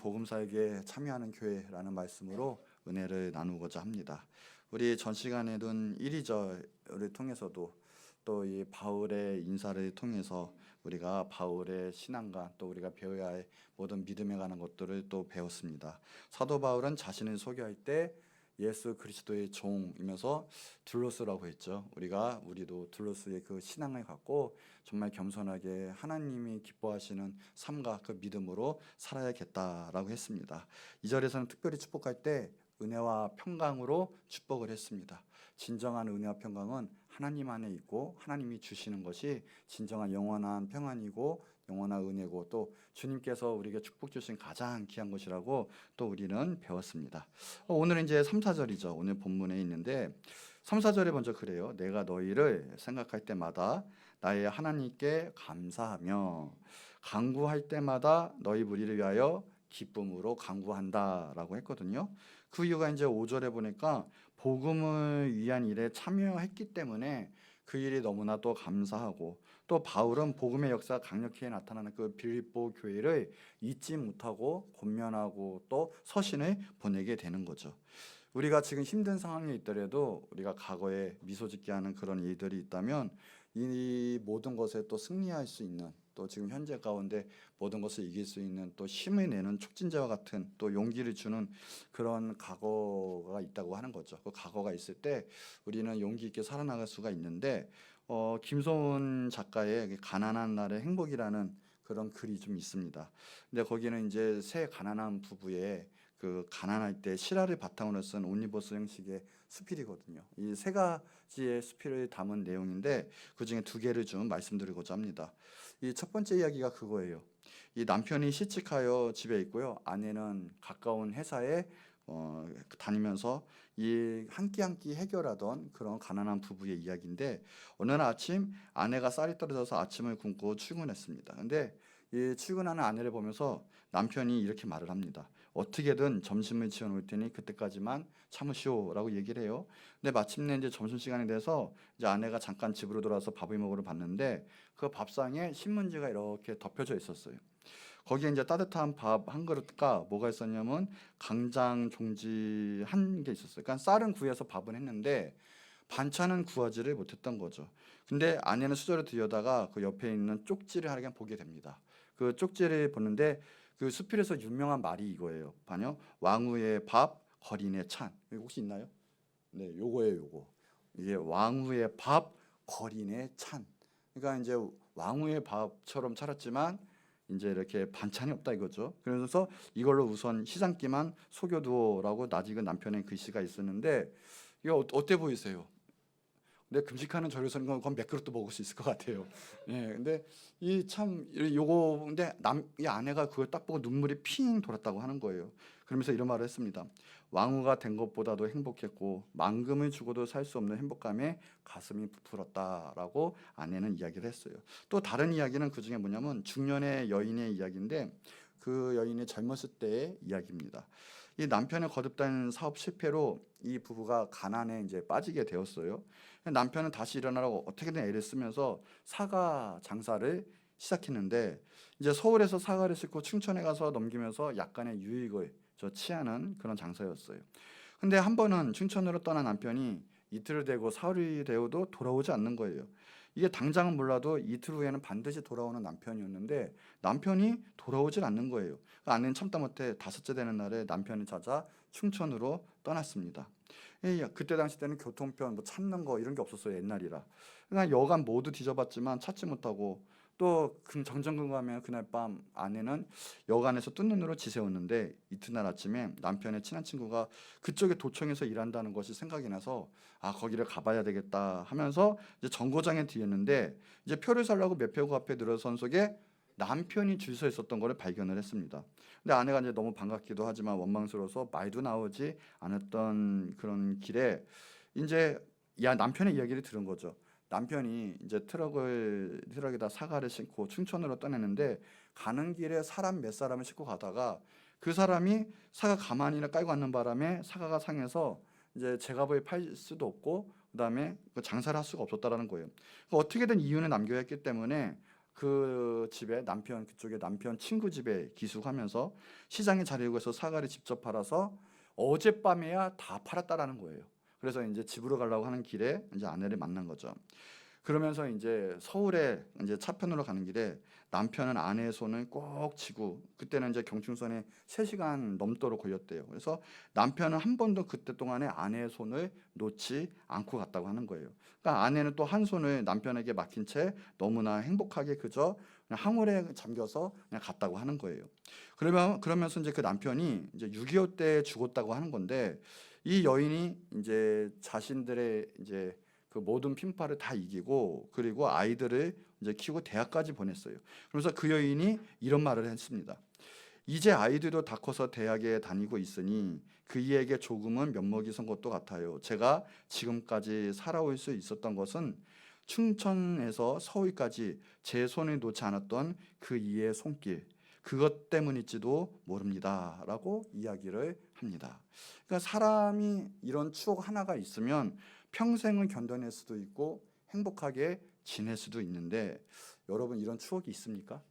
복음사에게 참여하는 교회라는 말씀으로 은혜를 나누고자 합니다. 우리 전 시간에는 1:2절을 통해서도 또 이 바울의 인사를 통해서 우리가 바울의 신앙과 또 우리가 배워야 할 모든 믿음에 관한 것들을 또 배웠습니다. 사도 바울은 자신을 소개할 때 예수 그리스도의 종이면서 둘로스라고 했죠. 우리도 둘로스의 그 신앙을 갖고 정말 겸손하게 하나님이 기뻐하시는 삶과 그 믿음으로 살아야겠다라고 했습니다. 2절에서는 특별히 축복할 때 은혜와 평강으로 축복을 했습니다. 진정한 은혜와 평강은 하나님 안에 있고 하나님이 주시는 것이 진정한 영원한 평안이고 영원한 은혜고 또 주님께서 우리에게 축복 주신 가장 귀한 것이라고 또 우리는 배웠습니다. 오늘은 이제 3, 4절이죠. 오늘 본문에 있는데 3, 4절에 먼저 그래요. 내가 너희를 생각할 때마다 나의 하나님께 감사하며 간구할 때마다 너희 무리를 위하여 기쁨으로 간구한다라고 했거든요. 그 이유가 이제 5절에 보니까 복음을 위한 일에 참여했기 때문에 그 일이 너무나 또 감사하고 또 바울은 복음의 역사가 강력히 나타나는 그 빌립보 교회를 잊지 못하고 권면하고 또 서신을 보내게 되는 거죠. 우리가 지금 힘든 상황에 있더라도 우리가 과거에 미소 짓게 하는 그런 일들이 있다면 이 모든 것에 또 승리할 수 있는 또 지금 현재 가운데 모든 것을 이길 수 있는 또 힘을 내는 촉진제와 같은 또 용기를 주는 그런 과거가 있다고 하는 거죠. 그 과거가 있을 때 우리는 용기 있게 살아나갈 수가 있는데 김소은 작가의 가난한 날의 행복이라는 그런 글이 좀 있습니다. 근데 거기는 이제 세 가난한 부부의 그 가난할 때 실화를 바탕으로 쓴 옴니버스 형식의 수필이거든요. 이 세 가지의 수필을 담은 내용인데 그 중에 두 개를 좀 말씀드리고자 합니다. 이 첫 번째 이야기가 그거예요. 이 남편이 시집하여 집에 있고요. 아내는 가까운 회사에 다니면서 이 한 끼 한 끼 해결하던 그런 가난한 부부의 이야기인데 어느 날 아침 아내가 쌀이 떨어져서 아침을 굶고 출근했습니다. 근데 이 출근하는 아내를 보면서 남편이 이렇게 말을 합니다. 어떻게든 점심을 지어 놓을 테니 그때까지만 참으시오라고 얘기를 해요. 근데 마침내 이제 점심시간이 돼서 이제 아내가 잠깐 집으로 돌아와서 밥을 먹으러 봤는데 그 밥상에 신문지가 이렇게 덮여져 있었어요. 거기에 이제 따뜻한 밥 한 그릇과 뭐가 있었냐면 강장 종지 한 개 있었어요. 그러니까 쌀은 구해서 밥은 했는데 반찬은 구하지를 못했던 거죠. 근데 아내는 수저를 들여다가 그 옆에 있는 쪽지를 하나 그냥 보게 됩니다. 그 쪽지를 보는데 그 수필에서 유명한 말이 이거예요. 반요. 왕후의 밥, 거린의 찬. 이거 혹시 있나요? 네, 요거예요, 요거. 이게 왕후의 밥, 거린의 찬. 그러니까 이제 왕후의 밥처럼 차렸지만 이제 이렇게 반찬이 없다 이거죠. 그래서 이걸로 우선 시장기만 속여두어라고 낯익은 남편의 글씨가 있었는데 이거 어때 보이세요? 근데 금식하는 절에서는 그건 몇 그릇도 먹을 수 있을 것 같아요. 예, 근데 이 참 요거 근데 이 아내가 그걸 딱 보고 눈물이 핑 돌았다고 하는 거예요. 그러면서 이런 말을 했습니다. 왕후가 된 것보다도 행복했고 만금을 주고도 살 수 없는 행복감에 가슴이 부풀었다라고 아내는 이야기를 했어요. 또 다른 이야기는 그 중에 뭐냐면 중년의 여인의 이야기인데 그 여인의 젊었을 때의 이야기입니다. 이 남편의 거듭된 사업 실패로 이 부부가 가난에 이제 빠지게 되었어요. 남편은 다시 일어나라고 어떻게든 애를 쓰면서 사과 장사를 시작했는데 이제 서울에서 사과를 싣고 춘천에 가서 넘기면서 약간의 유익을 취하는 그런 장사였어요. 근데 한 번은 춘천으로 떠난 남편이 이틀 되고 사흘이 되어도 돌아오지 않는 거예요. 이게 당장은 몰라도 이틀 후에는 반드시 돌아오는 남편이었는데 남편이 돌아오질 않는 거예요. 아내는 참다 못해 다섯째 되는 날에 남편이 찾아 춘천으로 떠났습니다. 그때 당시 때는 교통편 뭐 찾는 거 이런 게 없었어요. 옛날이라. 그러니까 여간 모두 뒤져봤지만 찾지 못하고 또 정전근감에 그날 밤 아내는 여간에서 뜬 눈으로 지새웠는데 이튿날 아침에 남편의 친한 친구가 그쪽에 도청에서 일한다는 것이 생각이 나서 아 거기를 가봐야 되겠다 하면서 이제 정거장에 뒤였는데 이제 표를 사려고 매표구 앞에 들어선 속에 남편이 줄 서 있었던 것을 발견을 했습니다. 근데 아내가 이제 너무 반갑기도 하지만 원망스러워서 말도 나오지 않았던 그런 길에 이제 남편의 이야기를 들은 거죠. 남편이 이제 트럭에다 사과를 싣고 춘천으로 떠났는데 가는 길에 사람 몇 사람을 싣고 가다가 그 사람이 사과 가만히나 깔고 앉는 바람에 사과가 상해서 이제 제값을 팔 수도 없고 그다음에 그 장사를 할 수가 없었다라는 거예요. 어떻게든 이유는 남겨야 했기 때문에 그 집에 남편 그쪽에 남편 친구 집에 기숙하면서 시장에 자리고 해서 사과를 직접 팔아서 어젯밤에야 다 팔았다라는 거예요. 그래서 이제 집으로 가려고 하는 길에 이제 아내를 만난 거죠. 그러면서 이제 서울에 이제 차편으로 가는 길에 남편은 아내의 손을 꼭 쥐고, 그때는 이제 경춘선에 3시간 넘도록 걸렸대요. 그래서 남편은 한 번도 그때 동안에 아내의 손을 놓지 않고 갔다고 하는 거예요. 그러니까 아내는 또 한 손을 남편에게 맡긴 채 너무나 행복하게 그저 그냥 항울에 잠겨서 그냥 갔다고 하는 거예요. 그러면서 이제 그 남편이 이제 6.25 때 죽었다고 하는 건데, 이 여인이 이제 자신들의 이제 그 모든 핀파를 다 이기고 그리고 아이들을 이제 키우고 대학까지 보냈어요. 그러면서 그 여인이 이런 말을 했습니다. 이제 아이들도 다 커서 대학에 다니고 있으니 그이에게 조금은 면목이 선 것도 같아요. 제가 지금까지 살아올 수 있었던 것은 춘천에서 서울까지 제 손을 놓지 않았던 그 이의 손길, 그것 때문일지도 모릅니다 라고 이야기를 합니다. 그러니까 사람이 이런 추억 하나가 있으면 평생을 견뎌낼 수도 있고 행복하게 지낼 수도 있는데, 여러분 이런 추억이 있습니까?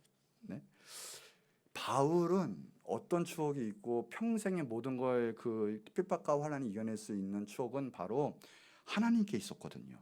네? 바울은 어떤 추억이 있고 평생의 모든 걸 그 핍박과 환난을 이겨낼 수 있는 추억은 바로 하나님께 있었거든요.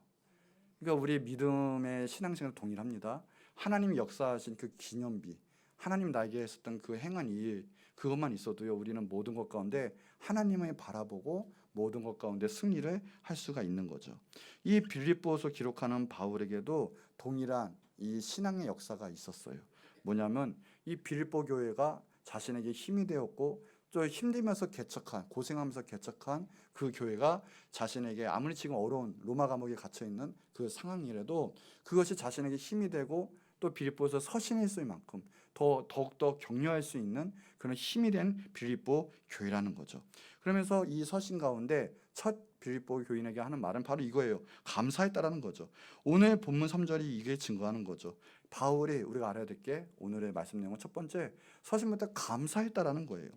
그러니까 우리 믿음의 신앙생활 동일합니다. 하나님이 역사하신 그 기념비, 하나님 나에게 했었던 그 행한 일, 그것만 있어도요 우리는 모든 것 가운데 하나님을 바라보고 모든 것 가운데 승리를 할 수가 있는 거죠. 이 빌립보서 기록하는 바울에게도 동일한 이 신앙의 역사가 있었어요. 뭐냐면 이 빌립보 교회가 자신에게 힘이 되었고 또 힘들면서 개척한, 고생하면서 개척한 그 교회가 자신에게 아무리 지금 어려운 로마 감옥에 갇혀 있는 그 상황이라도 그것이 자신에게 힘이 되고 또 빌립보에서 서신했을 만큼 더욱더 격려할 수 있는 그런 힘이 된 빌립보 교회라는 거죠. 그러면서 이 서신 가운데 첫 빌립보 교인에게 하는 말은 바로 이거예요. 감사했다라는 거죠. 오늘 본문 3절이 이게 증거하는 거죠. 바울이 우리가 알아야 될 게 오늘의 말씀 내용은 첫 번째, 서신부터 감사했다라는 거예요.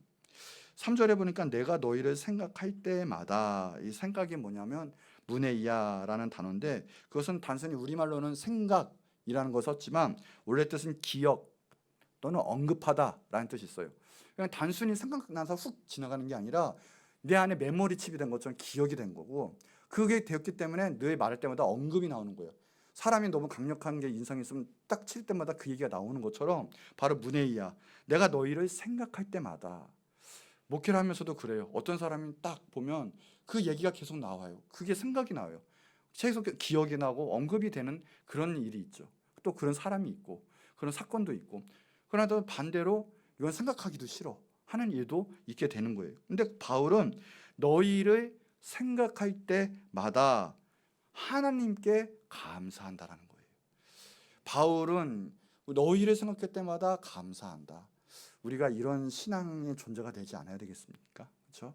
3절에 보니까 내가 너희를 생각할 때마다, 이 생각이 뭐냐면 무네이아라는 단어인데 그것은 단순히 우리말로는 생각이라는 거 썼지만 원래 뜻은 기억 또는 언급하다라는 뜻이 있어요. 그냥 단순히 생각나서 훅 지나가는 게 아니라 내 안에 메모리 칩이 된 것처럼 기억이 된 거고, 그게 되었기 때문에 늘 말할 때마다 언급이 나오는 거예요. 사람이 너무 강력한 게 인상이 있으면 딱 칠 때마다 그 얘기가 나오는 것처럼 바로 무네이아, 내가 너희를 생각할 때마다. 목회를 하면서도 그래요. 어떤 사람이 딱 보면 그 얘기가 계속 나와요. 그게 생각이 나요. 계속 기억이 나고 언급이 되는 그런 일이 있죠. 또 그런 사람이 있고 그런 사건도 있고, 그러나 또 반대로 이건 생각하기도 싫어 하는 일도 있게 되는 거예요. 근데 바울은 너희를 생각할 때마다 하나님께 감사한다라는 거예요. 바울은 너희를 생각할 때마다 감사한다. 우리가 이런 신앙의 존재가 되지 않아야 되겠습니까? 그렇죠?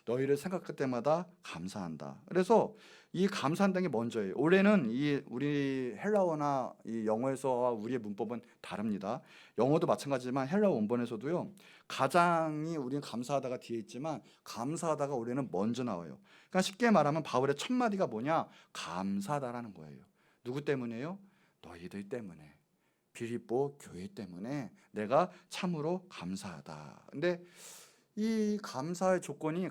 너희를 생각할 때마다 감사한다. 그래서 이 감사한다는 게 먼저예요. 올해는 이 우리 헬라어나 이 영어에서와 우리의 문법은 다릅니다. 영어도 마찬가지지만 헬라어 원본에서도요. 가장이 우리는 감사하다가 뒤에 있지만 감사하다가 올해는 먼저 나와요. 그러니까 쉽게 말하면 바울의 첫 마디가 뭐냐? 감사하다라는 거예요. 누구 때문에요? 너희들 때문에. 빌립보 교회 때문에 내가 참으로 감사하다. 근데 이 감사의 조건이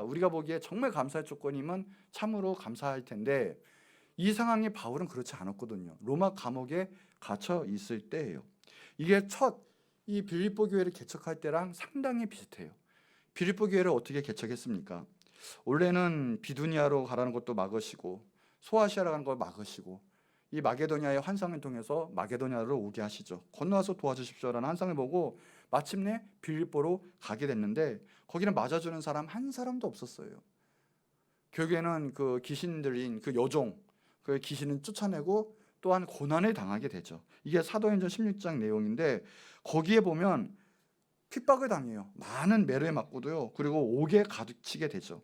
우리가 보기에 정말 감사의 조건이면 참으로 감사할 텐데 이 상황이 바울은 그렇지 않았거든요. 로마 감옥에 갇혀 있을 때예요. 이게 이 빌립보 교회를 개척할 때랑 상당히 비슷해요. 빌립보 교회를 어떻게 개척했습니까? 원래는 비두니아로 가라는 것도 막으시고 소아시아로 가는 걸 막으시고 이 마게도냐의 환상을 통해서 마게도냐로 오게 하시죠. 건너와서 도와주십시오라는 환상을 보고 마침내 빌립보로 가게 됐는데 거기는 맞아주는 사람 한 사람도 없었어요. 결국에는 그 귀신 들린 그 여종, 그 귀신을 쫓아내고 또한 고난을 당하게 되죠. 이게 사도행전 16장 내용인데 거기에 보면 핍박을 당해요. 많은 매를 맞고도요. 그리고 옥에 가두치게 되죠.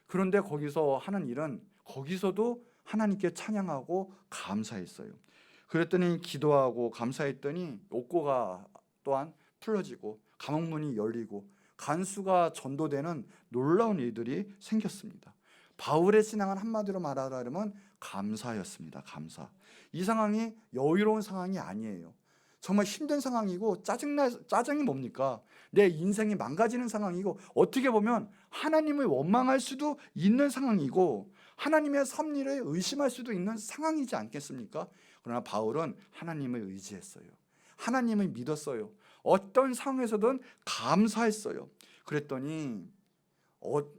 그런데 거기서 하는 일은 거기서도 하나님께 찬양하고 감사했어요. 그랬더니 기도하고 감사했더니 옥고가 또한 풀어지고 감옥문이 열리고 간수가 전도되는 놀라운 일들이 생겼습니다. 바울의 신앙은 한마디로 말하자면 감사였습니다. 감사. 이 상황이 여유로운 상황이 아니에요. 정말 힘든 상황이고 짜증이 뭡니까? 내 인생이 망가지는 상황이고 어떻게 보면 하나님을 원망할 수도 있는 상황이고 하나님의 섭리를 의심할 수도 있는 상황이지 않겠습니까? 그러나 바울은 하나님을 의지했어요. 하나님을 믿었어요. 어떤 상황에서든 감사했어요. 그랬더니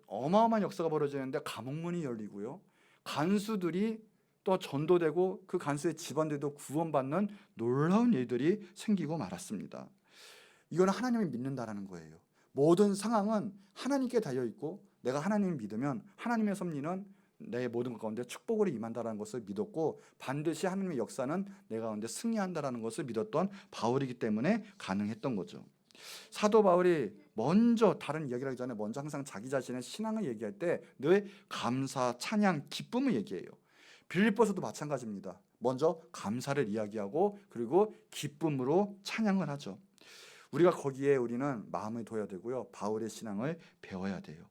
어마어마한 역사가 벌어지는데 감옥문이 열리고요. 간수들이 또 전도되고 그 간수의 집안들도 구원받는 놀라운 일들이 생기고 말았습니다. 이거는 하나님을 믿는다라는 거예요. 모든 상황은 하나님께 달려있고 내가 하나님을 믿으면 하나님의 섭리는 내 모든 것 가운데 축복으로 임한다는 것을 믿었고 반드시 하나님의 역사는 내 가운데 승리한다는 것을 믿었던 바울이기 때문에 가능했던 거죠. 사도 바울이 먼저 다른 이야기를 하기 전에 먼저 항상 자기 자신의 신앙을 얘기할 때 늘 감사, 찬양, 기쁨을 얘기해요. 빌립보서도 마찬가지입니다. 먼저 감사를 이야기하고 그리고 기쁨으로 찬양을 하죠. 우리가 거기에 우리는 마음을 둬야 되고요. 바울의 신앙을 배워야 돼요.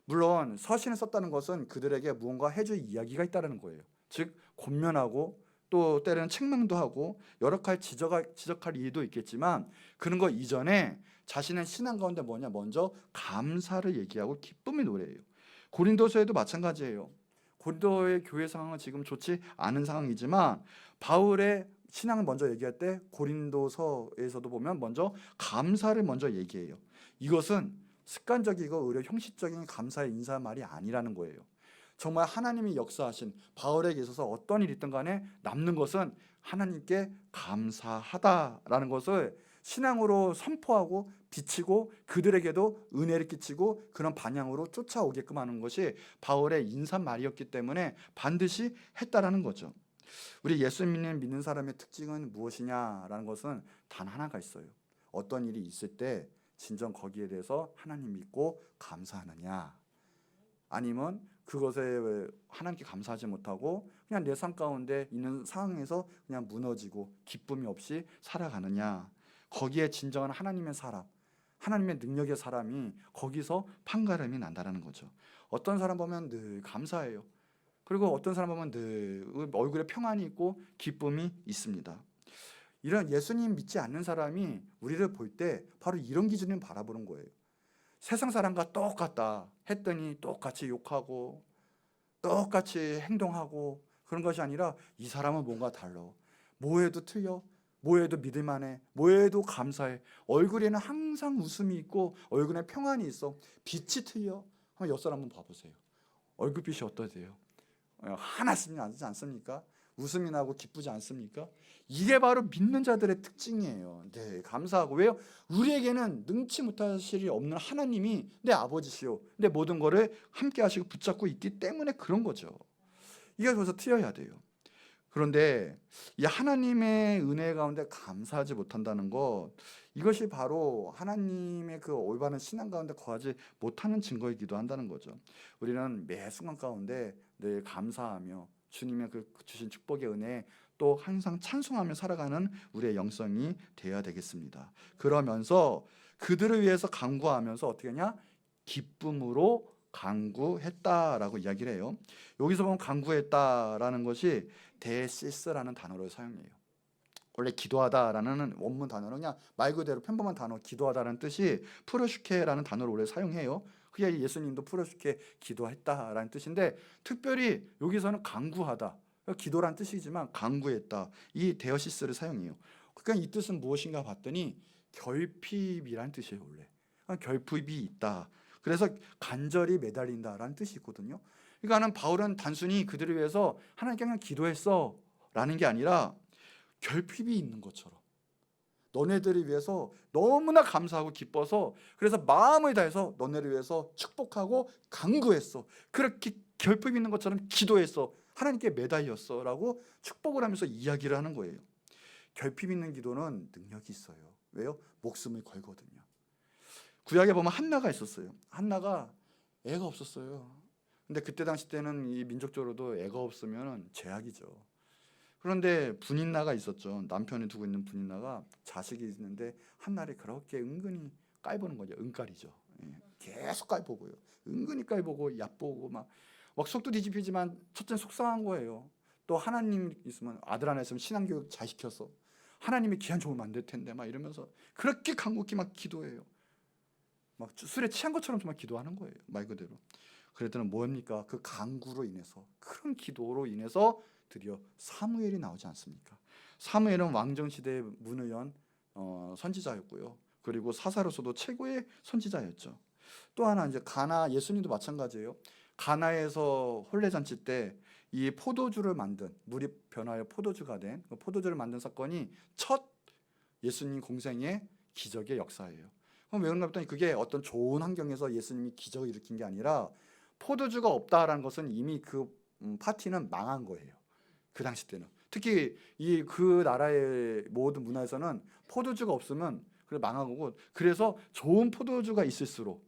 물론 서신을 썼다는 것은 그들에게 무언가 해줄 이야기가 있다는 거예요. 즉 권면하고 또 때로는 책망도 하고 여러 가지 지적할 일도 있겠지만 그런 거 이전에 자신의 신앙 가운데 뭐냐 먼저 감사를 얘기하고 기쁨의 노래예요. 고린도서에도 마찬가지예요. 고린도의 교회 상황은 지금 좋지 않은 상황이지만 바울의 신앙을 먼저 얘기할 때 고린도서에서도 보면 먼저 감사를 먼저 얘기해요. 이것은 습관적이고 오히려 형식적인 감사의 인사말이 아니라는 거예요. 정말 하나님이 역사하신 바울에게 있어서 어떤 일이 있든 간에 남는 것은 하나님께 감사하다라는 것을 신앙으로 선포하고 비치고 그들에게도 은혜를 끼치고 그런 방향으로 쫓아오게끔 하는 것이 바울의 인사말이었기 때문에 반드시 했다라는 거죠. 우리 예수 믿는 사람의 특징은 무엇이냐라는 것은 단 하나가 있어요. 어떤 일이 있을 때 진정 거기에 대해서 하나님 믿고 감사하느냐, 아니면 그것에 하나님께 감사하지 못하고 그냥 내 삶 가운데 있는 상황에서 그냥 무너지고 기쁨이 없이 살아가느냐, 거기에 진정한 하나님의 사람, 하나님의 능력의 사람이 거기서 판가름이 난다라는 거죠. 어떤 사람 보면 늘 감사해요. 그리고 어떤 사람 보면 늘 얼굴에 평안이 있고 기쁨이 있습니다. 이런 예수님 믿지 않는 사람이 우리를 볼 때 바로 이런 기준을 바라보는 거예요. 세상 사람과 똑같다 했더니 똑같이 욕하고 똑같이 행동하고 그런 것이 아니라 이 사람은 뭔가 달라. 뭐해도 틀려. 뭐해도 믿을만해. 뭐해도 감사해. 얼굴에는 항상 웃음이 있고 얼굴에 평안이 있어. 빛이 틀려. 한번 옆 사람 한번 봐보세요. 얼굴빛이 어떠세요? 하나 쓰지 않습니까? 웃음이 나고 기쁘지 않습니까? 이게 바로 믿는 자들의 특징이에요. 네, 감사하고. 왜요? 우리에게는 능치 못하실 일 없는 하나님이 내 아버지시오. 내 모든 거를 함께 하시고 붙잡고 있기 때문에 그런 거죠. 이게 그래서 틀려야 돼요. 그런데 이 하나님의 은혜 가운데 감사하지 못한다는 것, 이것이 바로 하나님의 그 올바른 신앙 가운데 거하지 못하는 증거이기도 한다는 거죠. 우리는 매 순간 가운데 늘 감사하며 주님의 그 주신 축복의 은혜에 또 항상 찬송하며 살아가는 우리의 영성이 되어야 되겠습니다. 그러면서 그들을 위해서 간구하면서 어떻게 하냐? 기쁨으로 간구했다라고 이야기를 해요. 여기서 보면 간구했다라는 것이 데시스라는 단어를 사용해요. 원래 기도하다라는 원문 단어는 그냥 말 그대로 평범한 단어 기도하다라는 뜻이 프로슈케라는 단어를 원래 사용해요. 그게 예수님도 프로슈케 기도했다라는 뜻인데 특별히 여기서는 간구하다, 기도란 뜻이지만 간구했다, 이 데어시스를 사용해요. 그러니까 이 뜻은 무엇인가 봤더니 결핍이란 뜻이에요. 원래 결핍이 있다. 그래서 간절히 매달린다라는 뜻이 있거든요. 그러니까는 바울은 단순히 그들을 위해서 하나님께 그냥 기도했어 라는 게 아니라 결핍이 있는 것처럼 너네들을 위해서 너무나 감사하고 기뻐서 그래서 마음을 다해서 너네를 위해서 축복하고 간구했어. 그렇게 결핍이 있는 것처럼 기도했어. 하나님께 매달렸어 라고 축복을 하면서 이야기를 하는 거예요. 결핍 있는 기도는 능력이 있어요. 왜요? 목숨을 걸거든요. 구약에 보면 한나가 있었어요. 한나가 애가 없었어요. 근데 그때 당시 때는 이 민족적으로도 애가 없으면 죄악이죠. 그런데 분인나가 있었죠. 남편이 두고 있는 분인나가 자식이 있는데 한나를 그렇게 은근히 깔보는 거죠. 은깔이죠. 계속 깔보고요. 은근히 깔보고 얕보고 막 속도 뒤집히지만 첫째는 속상한 거예요. 또 하나님 있으면 아들 하나 있으면 신앙교육 잘 시켜서 하나님이 귀한 종을 만들 텐데 막 이러면서 그렇게 간곡히 막 기도해요. 막 술에 취한 것처럼 정말 기도하는 거예요, 말 그대로. 그랬더니 뭡니까? 그 간구로 인해서, 그런 기도로 인해서 드디어 사무엘이 나오지 않습니까? 사무엘은 왕정시대의 문의원 선지자였고요. 그리고 사사로서도 최고의 선지자였죠. 또 하나 이제 가나, 예수님도 마찬가지예요. 가나에서 혼례잔치 때 이 포도주를 만든, 물이 변하여 포도주가 된 그 포도주를 만든 사건이 첫 예수님 공생의 기적의 역사예요. 그럼 왜 그런가 했더니 그게 어떤 좋은 환경에서 예수님이 기적을 일으킨 게 아니라 포도주가 없다라는 것은 이미 그 파티는 망한 거예요. 그 당시 때는. 특히 그 나라의 모든 문화에서는 포도주가 없으면 그래 망한 거고, 그래서 좋은 포도주가 있을수록,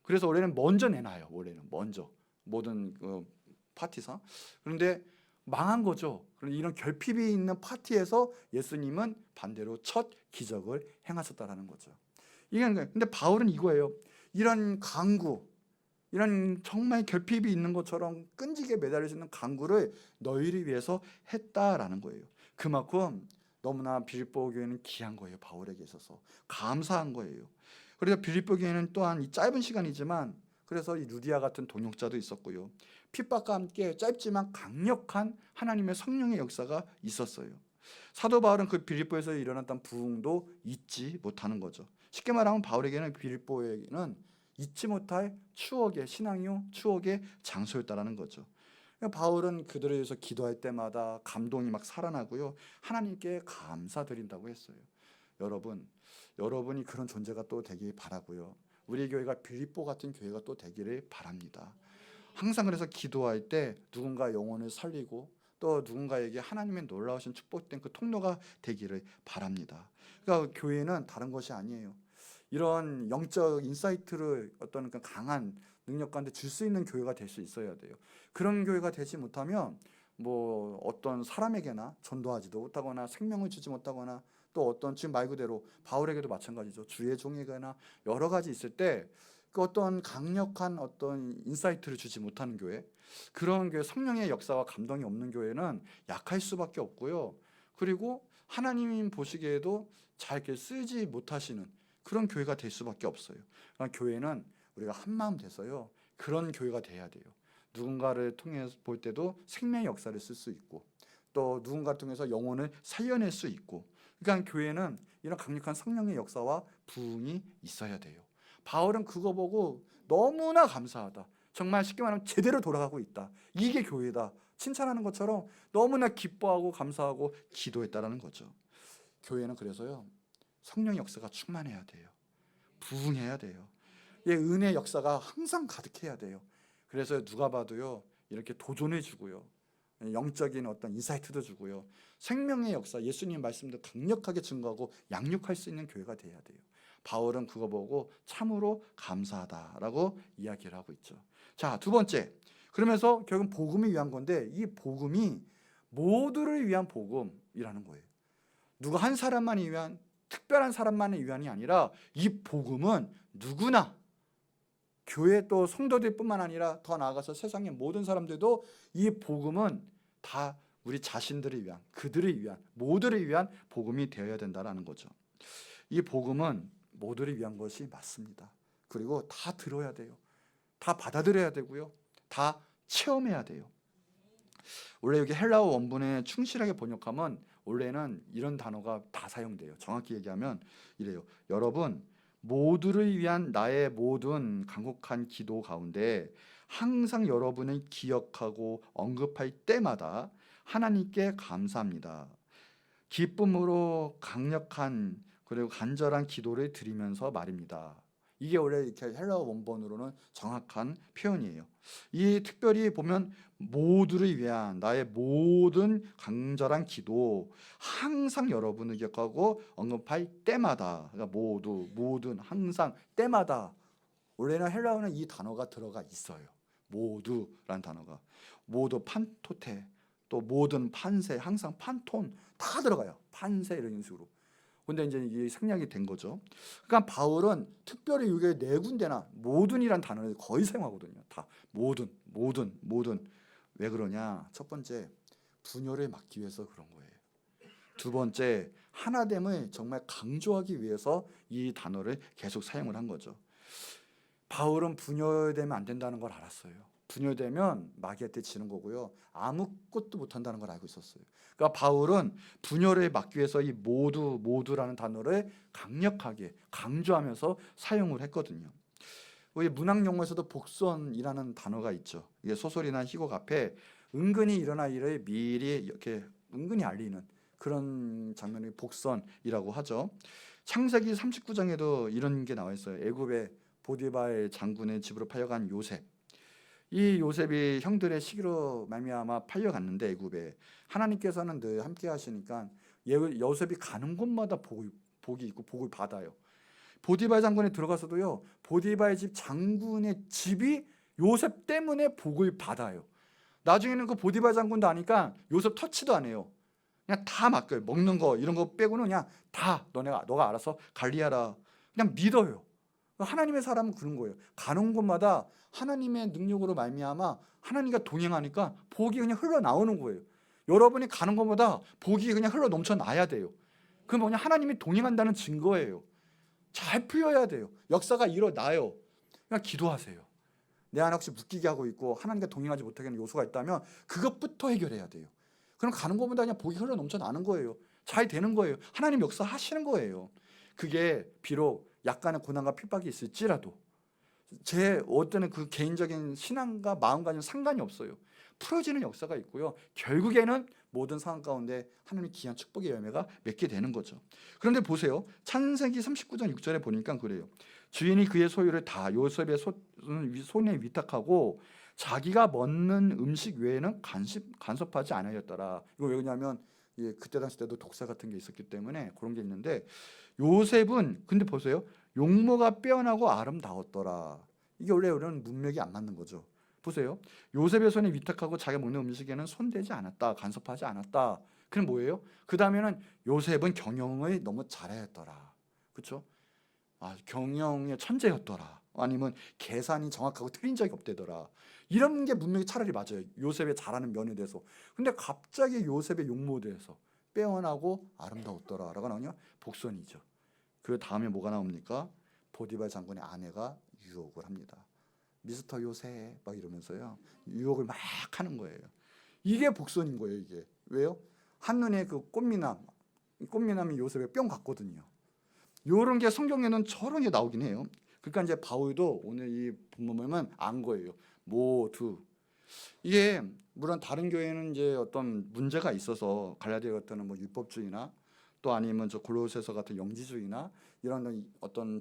그래서 원래는 먼저 내놔요. 원래는 먼저 모든 파티상. 그런데 망한 거죠. 그런데 이런 결핍이 있는 파티에서 예수님은 반대로 첫 기적을 행하셨다라는 거죠. 이게 근데 바울은 이거예요. 이런 강구, 이런 정말 결핍이 있는 것처럼 끈질게 매달릴 있는 강구를 너희를 위해서 했다라는 거예요. 그만큼 너무나 빌립보 교회는 귀한 거예요. 바울에게 있어서 감사한 거예요. 그래서 빌립보 교회는 또한 이 짧은 시간이지만, 그래서 이 루디아 같은 동역자도 있었고요. 핍박과 함께 짧지만 강력한 하나님의 성령의 역사가 있었어요. 사도 바울은 그 빌립보에서 일어났던 부흥도 잊지 못하는 거죠. 쉽게 말하면 바울에게는 빌립보에게는 잊지 못할 추억의, 신앙의 추억의 장소였다라는 거죠. 바울은 그들에 대해서 기도할 때마다 감동이 막 살아나고요, 하나님께 감사드린다고 했어요. 여러분이 그런 존재가 또 되길 바라고요. 우리 교회가 빌립보 같은 교회가 또 되기를 바랍니다. 항상 그래서 기도할 때 누군가 영혼을 살리고 또 누군가에게 하나님의 놀라우신 축복된 그 통로가 되기를 바랍니다. 그러니까 교회는 다른 것이 아니에요. 이런 영적 인사이트를 어떤 강한 능력 가운데 줄 수 있는 교회가 될 수 있어야 돼요. 그런 교회가 되지 못하면 뭐 어떤 사람에게나 전도하지도 못하거나 생명을 주지 못하거나, 또 어떤 지금 말 그대로 바울에게도 마찬가지죠. 주의 종에게나 여러 가지 있을 때 그 어떤 강력한 어떤 인사이트를 주지 못하는 교회, 그런 교회, 성령의 역사와 감동이 없는 교회는 약할 수밖에 없고요. 그리고 하나님 보시기에도 잘 이렇게 쓰지 못하시는 그런 교회가 될 수밖에 없어요. 그러니까 교회는 우리가 한마음 돼서요, 그런 교회가 돼야 돼요. 누군가를 통해서 볼 때도 생명의 역사를 쓸 수 있고, 또 누군가를 통해서 영혼을 살려낼 수 있고, 그러니까 교회는 이런 강력한 성령의 역사와 부흥이 있어야 돼요. 바울은 그거 보고 너무나 감사하다, 정말 쉽게 말하면 제대로 돌아가고 있다, 이게 교회다 칭찬하는 것처럼 너무나 기뻐하고 감사하고 기도했다라는 거죠. 교회는 그래서요, 성령의 역사가 충만해야 돼요. 부흥해야 돼요. 은혜의 역사가 항상 가득해야 돼요. 그래서 누가 봐도요, 이렇게 도전해 주고요, 영적인 어떤 인사이트도 주고요, 생명의 역사, 예수님 말씀도 강력하게 증거하고 양육할 수 있는 교회가 돼야 돼요. 바울은 그거 보고 참으로 감사하다라고 이야기를 하고 있죠. 자, 두 번째, 그러면서 결국 복음을 위한 건데, 이 복음이 모두를 위한 복음이라는 거예요. 누가 한 사람만을 위한, 특별한 사람만을 위한이 아니라 이 복음은 누구나, 교회 또 성도들 뿐만 아니라 더 나아가서 세상의 모든 사람들도 이 복음은 다 우리 자신들을 위한, 그들을 위한, 모두를 위한 복음이 되어야 된다는 거죠. 이 복음은 모두를 위한 것이 맞습니다. 그리고 다 들어야 돼요. 다 받아들여야 되고요, 다 체험해야 돼요. 원래 여기 헬라어 원문에 충실하게 번역하면 원래는 이런 단어가 다 사용돼요. 정확히 얘기하면 이래요. 여러분, 모두를 위한 나의 모든 간곡한 기도 가운데 항상 여러분을 기억하고 언급할 때마다 하나님께 감사합니다. 기쁨으로 강력한 그리고 간절한 기도를 드리면서 말입니다. 이게 원래 이렇게 헬라어 원본으로는 정확한 표현이에요. 이 특별히 보면 모두를 위한 나의 모든 간절한 기도, 항상 여러분을 기억하고 언급할 때마다, 그러니까 모든, 항상, 때마다. 원래는 헬라어는 이 단어가 들어가 있어요. 모두라는 단어가. 모두 판토테, 또 모든 판세, 항상 판톤 다 들어가요. 판세 이런 식으로. 근데 이제 이게 생략이 된 거죠. 그러니까 바울은 특별히 이게 네 군데나 모든이란 단어를 거의 사용하거든요. 다 모든. 왜 그러냐? 첫 번째, 분열을 막기 위해서 그런 거예요. 두 번째, 하나됨을 정말 강조하기 위해서 이 단어를 계속 사용을 한 거죠. 바울은 분열되면 안 된다는 걸 알았어요. 분열되면 마귀한테 지는 거고요. 아무것도 못한다는 걸 알고 있었어요. 그러니까 바울은 분열을 막기 위해서 이 모두라는 단어를 강력하게 강조하면서 사용을 했거든요. 우리 문학 용어에서도 복선이라는 단어가 있죠. 이게 소설이나 희곡 앞에 은근히 일어날 일을 미리 이렇게 은근히 알리는 그런 장면이 복선이라고 하죠. 창세기 39장에도 이런 게 나와 있어요. 애굽의 보디발 장군의 집으로 팔려간 요셉. 이 요셉이 형들의 시기로 말미암아 팔려갔는데 애굽에 하나님께서는 늘 함께 하시니까 요셉이 가는 곳마다 복이 있고 복을 받아요. 보디발 장군에 들어가서도요, 보디발 집 장군의 집이 요셉 때문에 복을 받아요. 나중에는 그 보디발 장군도 아니까 요셉 터치도 안 해요. 그냥 다 맡겨요. 먹는 거 이런 거 빼고는 그냥 다 너가 알아서 관리하라. 그냥 믿어요. 하나님의 사람은 그런 거예요. 가는 곳마다 하나님의 능력으로 말미암아 하나님과 동행하니까 복이 그냥 흘러나오는 거예요. 여러분이 가는 곳마다 복이 그냥 흘러 넘쳐나야 돼요. 그게 뭐냐? 하나님이 동행한다는 증거예요. 잘 풀려야 돼요. 역사가 일어나요. 그냥 기도하세요. 내 안에 혹시 묶이게 하고 있고 하나님과 동행하지 못하게 하는 요소가 있다면 그것부터 해결해야 돼요. 그럼 가는 곳마다 그냥 복이 흘러 넘쳐나는 거예요. 잘 되는 거예요. 하나님 역사 하시는 거예요. 그게 비록 약간의 고난과 핍박이 있을지라도 제 어떤 그 개인적인 신앙과 마음과는 상관이 없어요. 풀어지는 역사가 있고요. 결국에는 모든 상황 가운데 하나님의 귀한 축복의 열매가 맺게 되는 거죠. 그런데 보세요. 창세기 39장 6절에 보니까 그래요. 주인이 그의 소유를 다 요셉의 손에 위탁하고 자기가 먹는 음식 외에는 간섭하지 않으였더라. 이거 왜 그러냐면 그때 당시 때도 독사 같은 게 있었기 때문에 그런 게 있는데 요셉은 근데 보세요. 용모가 빼어나고 아름다웠더라. 이게 원래 우리는 문맥이 안 맞는 거죠. 보세요. 요셉의 손에 위탁하고 자기가 먹는 음식에는 손대지 않았다. 간섭하지 않았다. 그럼 뭐예요? 그 다음에는 요셉은 경영을 너무 잘하였더라. 그렇죠? 경영의 천재였더라. 아니면 계산이 정확하고 틀린 적이 없대더라. 이런 게 문맥이 차라리 맞아요. 요셉의 잘하는 면에 대해서. 근데 갑자기 요셉의 용모에 대해서 빼어나고 아름다웠더라 라고 나오냐? 복선이죠. 그 다음에 뭐가 나옵니까? 보디발 장군의 아내가 유혹을 합니다. 미스터 요셉 막 이러면서요. 유혹을 막 하는 거예요. 이게 복선인 거예요. 이게. 왜요? 한눈에 그 꽃미남이 요셉에 뿅 갔거든요. 요런 게 성경에는 저런 게 나오긴 해요. 그러니까 이제 바울도 오늘 이 본문을 안 거예요. 모두. 이게 물론 다른 교회는 이제 어떤 문제가 있어서 갈라디아 같은 뭐 율법주의나 또 아니면 저 골로새서 같은 영지주의나 이런 어떤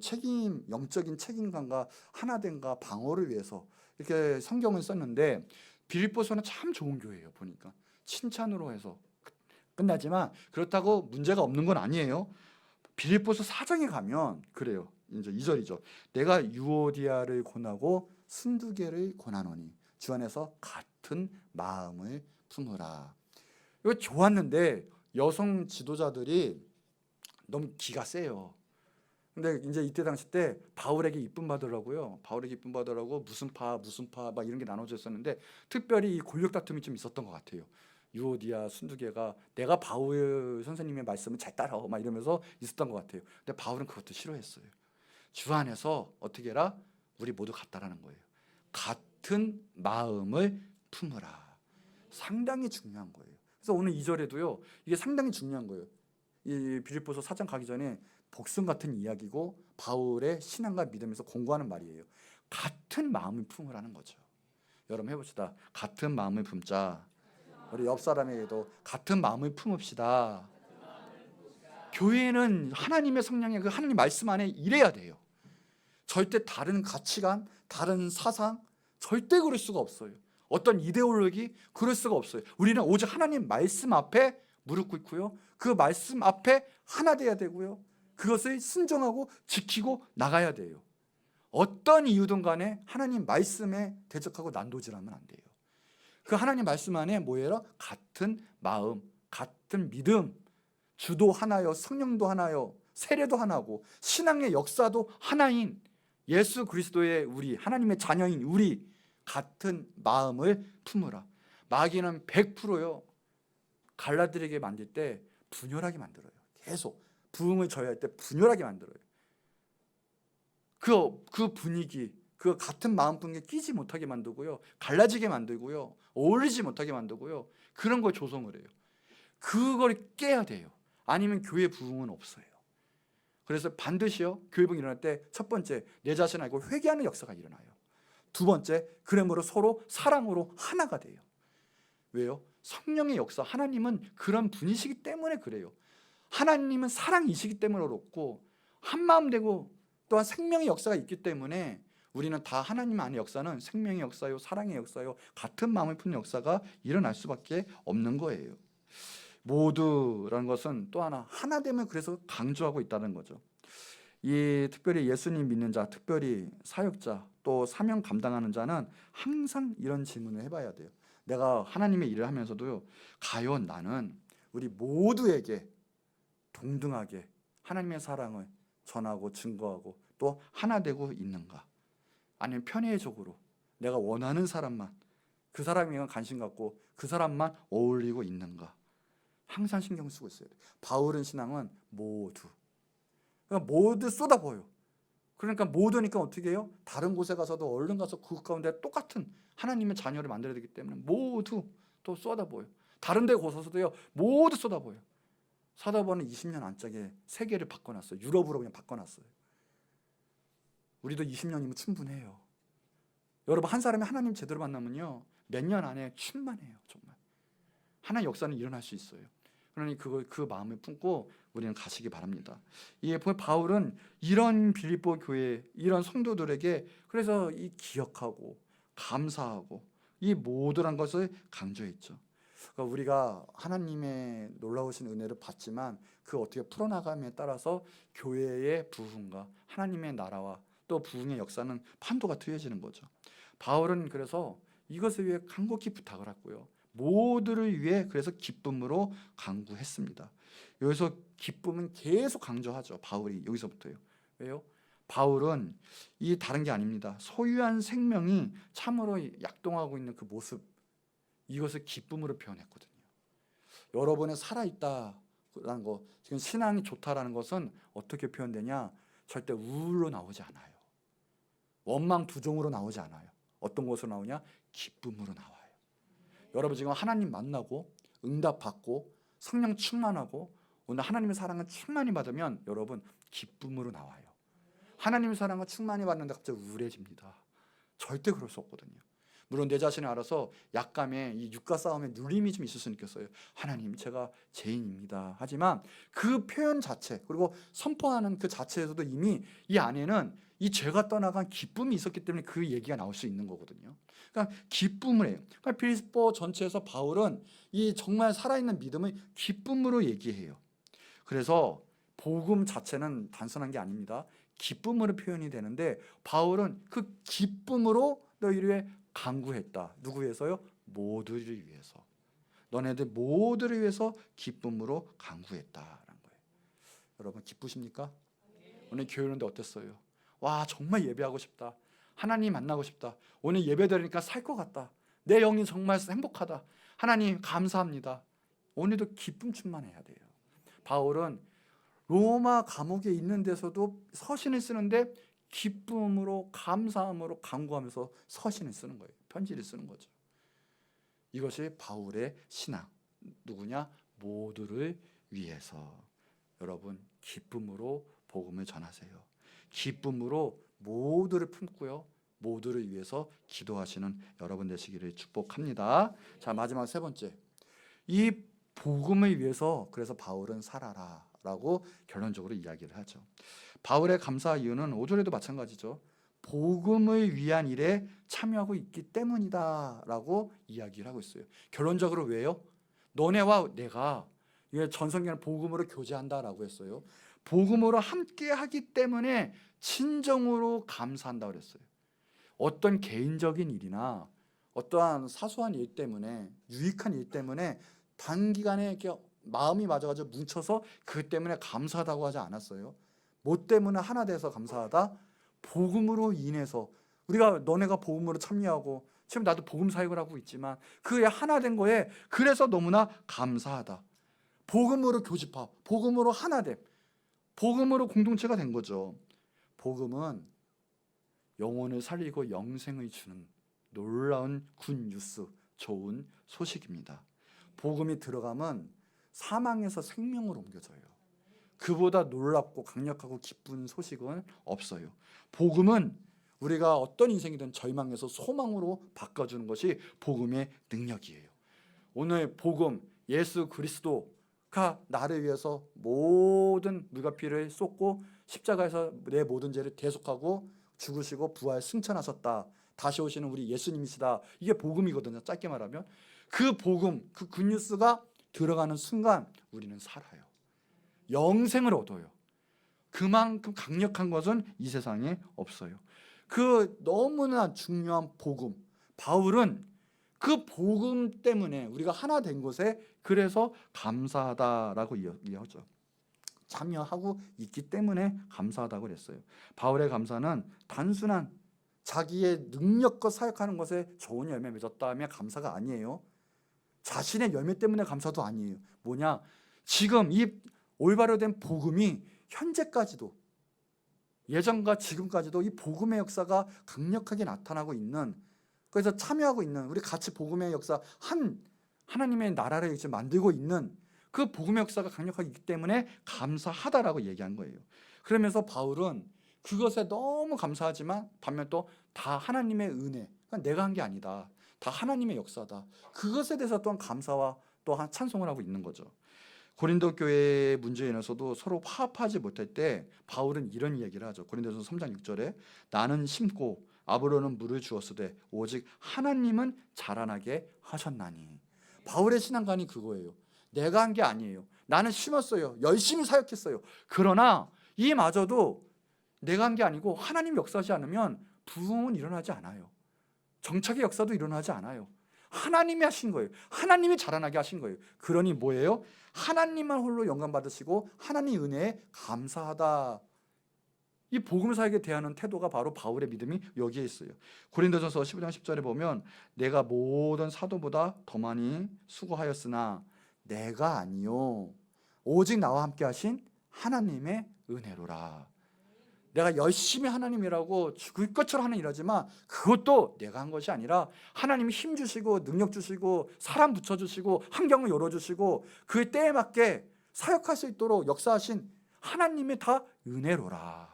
영적인 책임감과 하나됨과 방어를 위해서 이렇게 성경을 썼는데 빌립보서는 참 좋은 교회예요. 보니까 칭찬으로 해서 끝나지만 그렇다고 문제가 없는 건 아니에요. 빌립보서 4장에 가면 그래요. 이제 2절이죠. 내가 유오디아를 권하고 순두개를 권하노니 주 안에서 같은 마음을 품으라. 이거 좋았는데 여성 지도자들이 너무 기가 세요. 근데 이제 이때 당시 때 바울에게 이쁨 받으라고요. 바울에게 이쁨 받으라고 무슨 파 막 이런 게 나눠져 있었는데 특별히 이 권력 다툼이 좀 있었던 것 같아요. 유오디아 순두개가 내가 바울 선생님의 말씀을 잘 따라오 막 이러면서 있었던 것 같아요. 근데 바울은 그것도 싫어했어요. 주 안에서 어떻게 해라? 우리 모두 같다라는 거예요. 같은 마음을 품으라. 상당히 중요한 거예요. 그래서 오늘 2절에도요. 이게 상당히 중요한 거예요. 이 빌립보서 4장 가기 전에 복선 같은 이야기고 바울의 신앙과 믿음에서 공부하는 말이에요. 같은 마음을 품으라는 거죠. 여러분 해봅시다. 같은 마음을 품자. 우리 옆 사람에게도 같은 마음을 품읍시다. 교회는 하나님의 성령의 그 하나님 말씀 안에 일해야 돼요. 절대 다른 가치관, 다른 사상 절대 그럴 수가 없어요. 어떤 이데올로기 그럴 수가 없어요. 우리는 오직 하나님 말씀 앞에 무릎 꿇고요. 그 말씀 앞에 하나 돼야 되고요. 그것을 순종하고 지키고 나가야 돼요. 어떤 이유든 간에 하나님 말씀에 대적하고 난도질하면 안 돼요. 그 하나님 말씀 안에 뭐예요? 같은 마음, 같은 믿음, 주도 하나요, 성령도 하나요, 세례도 하나고 신앙의 역사도 하나인 예수 그리스도의 우리 하나님의 자녀인 우리 같은 마음을 품으라. 마귀는 100%요. 갈라디아에게 만들 때 분열하게 만들어요. 계속 부흥을 저해할 때 분열하게 만들어요. 그 분위기, 그 같은 마음 분위기에 끼지 못하게 만들고요, 갈라지게 만들고요, 어울리지 못하게 만들고요, 그런 걸 조성을 해요. 그걸 깨야 돼요. 아니면 교회 부흥은 없어요. 그래서 반드시요, 교회 부흥이 일어날 때 첫 번째, 내 자신 알고 회개하는 역사가 일어나요. 두 번째, 그러므로 서로 사랑으로 하나가 돼요. 왜요? 성령의 역사, 하나님은 그런 분이시기 때문에 그래요. 하나님은 사랑이시기 때문에 그렇고, 한마음 되고 또한 생명의 역사가 있기 때문에 우리는 다 하나님 안의 역사는 생명의 역사요, 사랑의 역사요, 같은 마음을 푸는 역사가 일어날 수밖에 없는 거예요. 모두라는 것은 또 하나 되면 그래서 강조하고 있다는 거죠. 이 특별히 예수님 믿는 자, 특별히 사역자, 또 사명 감당하는 자는 항상 이런 질문을 해봐야 돼요. 내가 하나님의 일을 하면서도요, 과연 나는 우리 모두에게 동등하게 하나님의 사랑을 전하고 증거하고 또 하나 되고 있는가? 아니면 편의적으로 내가 원하는 사람만, 그 사람에게 관심 갖고 그 사람만 어울리고 있는가? 항상 신경 쓰고 있어야 돼요. 바울은 신앙은 모두, 그러니까 모두 쏟아부어요. 그러니까 모두니까 어떻게 해요? 다른 곳에 가서도 얼른 가서 그 가운데 똑같은 하나님의 자녀를 만들어야 되기 때문에 모두 또 쏟아부어요. 다른 데 곳에서도요, 모두 쏟아부어요. 사도 바울은 20년 안짝에 세계를 바꿔놨어요. 유럽으로 그냥 바꿔놨어요. 우리도 20년이면 충분해요. 여러분, 한 사람이 하나님 제대로 만나면요, 몇 년 안에 충만해요. 정말 하나의 역사는 일어날 수 있어요. 그러니 그 마음을 품고 우리는 가시기 바랍니다. 이 바울은 이런 빌립보 교회, 이런 성도들에게 그래서 이 기억하고 감사하고 이 모두란 것을 강조했죠. 그러니까 우리가 하나님의 놀라우신 은혜를 받지만 그 어떻게 풀어나감에 따라서 교회의 부흥과 하나님의 나라와 또 부흥의 역사는 판도가 트여지는 거죠. 바울은 그래서 이것을 위해 간곡히 부탁을 했고요, 모두를 위해 그래서 기쁨으로 간구했습니다. 여기서 기쁨은 계속 강조하죠. 바울이 여기서부터요. 왜요? 바울은 이 다른 게 아닙니다. 소유한 생명이 참으로 약동하고 있는 그 모습, 이것을 기쁨으로 표현했거든요. 여러분의 살아있다라는 거, 지금 신앙이 좋다라는 것은 어떻게 표현되냐? 절대 우울로 나오지 않아요. 원망 두종으로 나오지 않아요. 어떤 것으로 나오냐? 기쁨으로 나와요. 여러분 지금 하나님 만나고 응답받고 성령 충만하고 오늘 하나님의 사랑을 충만히 받으면 여러분 기쁨으로 나와요. 하나님의 사랑을 충만히 받는데 갑자기 우울해집니다. 절대 그럴 수 없거든요. 물론 내 자신을 알아서 약간의 이 육과 싸움에 눌림이 좀 있을 수 있겠어요. 하나님, 제가 죄인입니다. 하지만 그 표현 자체, 그리고 선포하는 그 자체에서도 이미 이 안에는 이 죄가 떠나간 기쁨이 있었기 때문에 그 얘기가 나올 수 있는 거거든요. 그러니까 기쁨을 해요. 그러니까 빌립보 전체에서 바울은 이 정말 살아있는 믿음을 기쁨으로 얘기해요. 그래서 복음 자체는 단순한 게 아닙니다. 기쁨으로 표현이 되는데 바울은 그 기쁨으로 너희를 위해 간구했다. 누구 위해서요? 모두를 위해서. 너네들 모두를 위해서 기쁨으로 간구했다라는 거예요. 여러분 기쁘십니까? 오늘 교회 오는데 어땠어요? 와, 정말 예배하고 싶다. 하나님 만나고 싶다. 오늘 예배 드리니까 살 것 같다. 내 영이 정말 행복하다. 하나님 감사합니다. 오늘도 기쁨 충만해야 돼요. 바울은 로마 감옥에 있는 데서도 서신을 쓰는데 기쁨으로 감사함으로 간구하면서 서신을 쓰는 거예요. 편지를 쓰는 거죠. 이것이 바울의 신앙. 누구냐? 모두를 위해서. 여러분 기쁨으로 복음을 전하세요. 기쁨으로 모두를 품고요, 모두를 위해서 기도하시는 여러분 되시기를 축복합니다. 자, 마지막 세 번째, 이 복음을 위해서 그래서 바울은 살아라 라고 결론적으로 이야기를 하죠. 바울의 감사 이유는 5절에도 마찬가지죠. 복음을 위한 일에 참여하고 있기 때문이다 라고 이야기를 하고 있어요. 결론적으로 왜요? 너네와 내가 전성기는 복음으로 교제한다라고 했어요. 복음으로 함께 하기 때문에 진정으로 감사한다고 그랬어요. 어떤 개인적인 일이나 어떠한 사소한 일 때문에, 유익한 일 때문에 단기간에 이렇게 마음이 맞아가지고 뭉쳐서 그 때문에 감사하다고 하지 않았어요. 뭐 때문에 하나 돼서 감사하다? 복음으로 인해서 우리가 너네가 복음으로 참여하고 지금 나도 복음 사역을 하고 있지만 그에 하나 된 거에 그래서 너무나 감사하다. 복음으로 교집합, 복음으로 하나됨, 복음으로 공동체가 된 거죠. 복음은 영혼을 살리고 영생을 주는 놀라운 굿뉴스, 좋은 소식입니다. 복음이 들어가면 사망에서 생명으로 옮겨져요. 그보다 놀랍고 강력하고 기쁜 소식은 없어요. 복음은 우리가 어떤 인생이든 절망에서 소망으로 바꿔주는 것이 복음의 능력이에요. 오늘 복음, 예수 그리스도가 나를 위해서 모든 물과 피를 쏟고 십자가에서 내 모든 죄를 대속하고 죽으시고 부활 승천하셨다, 다시 오시는 우리 예수님이시다, 이게 복음이거든요. 짧게 말하면 그 복음, 그 굿뉴스가 들어가는 순간 우리는 살아요. 영생을 얻어요. 그만큼 강력한 것은 이 세상에 없어요. 그 너무나 중요한 복음, 바울은 그 복음 때문에 우리가 하나 된 것에 그래서 감사하다라고 이야기하죠. 참여하고 있기 때문에 감사하다고 그랬어요. 바울의 감사는 단순한 자기의 능력과 사역하는 것에 좋은 열매 맺었다며 감사가 아니에요. 자신의 열매 때문에 감사도 아니에요. 뭐냐? 지금 이 올바로 된 복음이 현재까지도, 예전과 지금까지도 이 복음의 역사가 강력하게 나타나고 있는, 그래서 참여하고 있는, 우리 같이 복음의 역사, 하나님의 나라를 이제 만들고 있는 그 복음의 역사가 강력하기 때문에 감사하다라고 얘기한 거예요. 그러면서 바울은 그것에 너무 감사하지만 반면 또 다 하나님의 은혜, 그러니까 내가 한 게 아니다, 다 하나님의 역사다, 그것에 대해서 또한 감사와 또한 찬송을 하고 있는 거죠. 고린도 교회의 문제에 인해서도 서로 화합하지 못할 때 바울은 이런 이야기를 하죠. 고린도서 3장 6절에 나는 심고 아브로는 물을 주었으되 오직 하나님은 자라나게 하셨나니. 바울의 신앙관이 그거예요. 내가 한 게 아니에요. 나는 심었어요. 열심히 사역했어요. 그러나 이마저도 내가 한 게 아니고 하나님이 역사하지 않으면 부흥은 일어나지 않아요. 정착의 역사도 일어나지 않아요. 하나님이 하신 거예요. 하나님이 자라나게 하신 거예요. 그러니 뭐예요? 하나님만 홀로 영광 받으시고 하나님 은혜에 감사하다. 이 복음 사역에 대하는 태도가 바로 바울의 믿음이 여기에 있어요. 고린도전서 15장 10절에 보면 내가 모든 사도보다 더 많이 수고하였으나 내가 아니요 오직 나와 함께 하신 하나님의 은혜로라. 내가 열심히 하나님이라고 죽을 것처럼 하는 일하지만 그것도 내가 한 것이 아니라 하나님이 힘 주시고 능력 주시고 사람 붙여주시고 환경을 열어주시고 그 때에 맞게 사역할 수 있도록 역사하신 하나님의 다 은혜로라.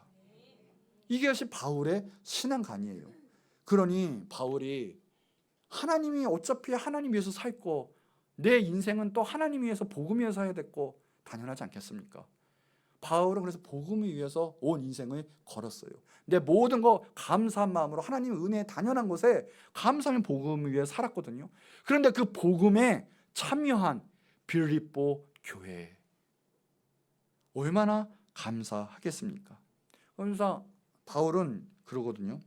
이것이 바울의 신앙관이에요. 그러니 바울이 하나님이 어차피 하나님 위해서 살고 내 인생은 또 하나님 위해서 복음 위해서 해야 됐고 당연하지 않겠습니까? 바울은 그래서 복음을 위해서 온 인생을 걸었어요. 내 모든 거 감사한 마음으로 하나님의 은혜에 단연한 것에 감사하며 복음을 위해 살았거든요. 그런데 그 복음에 참여한 빌립보 교회 얼마나 감사하겠습니까? 그래서 바울은 그러거든요.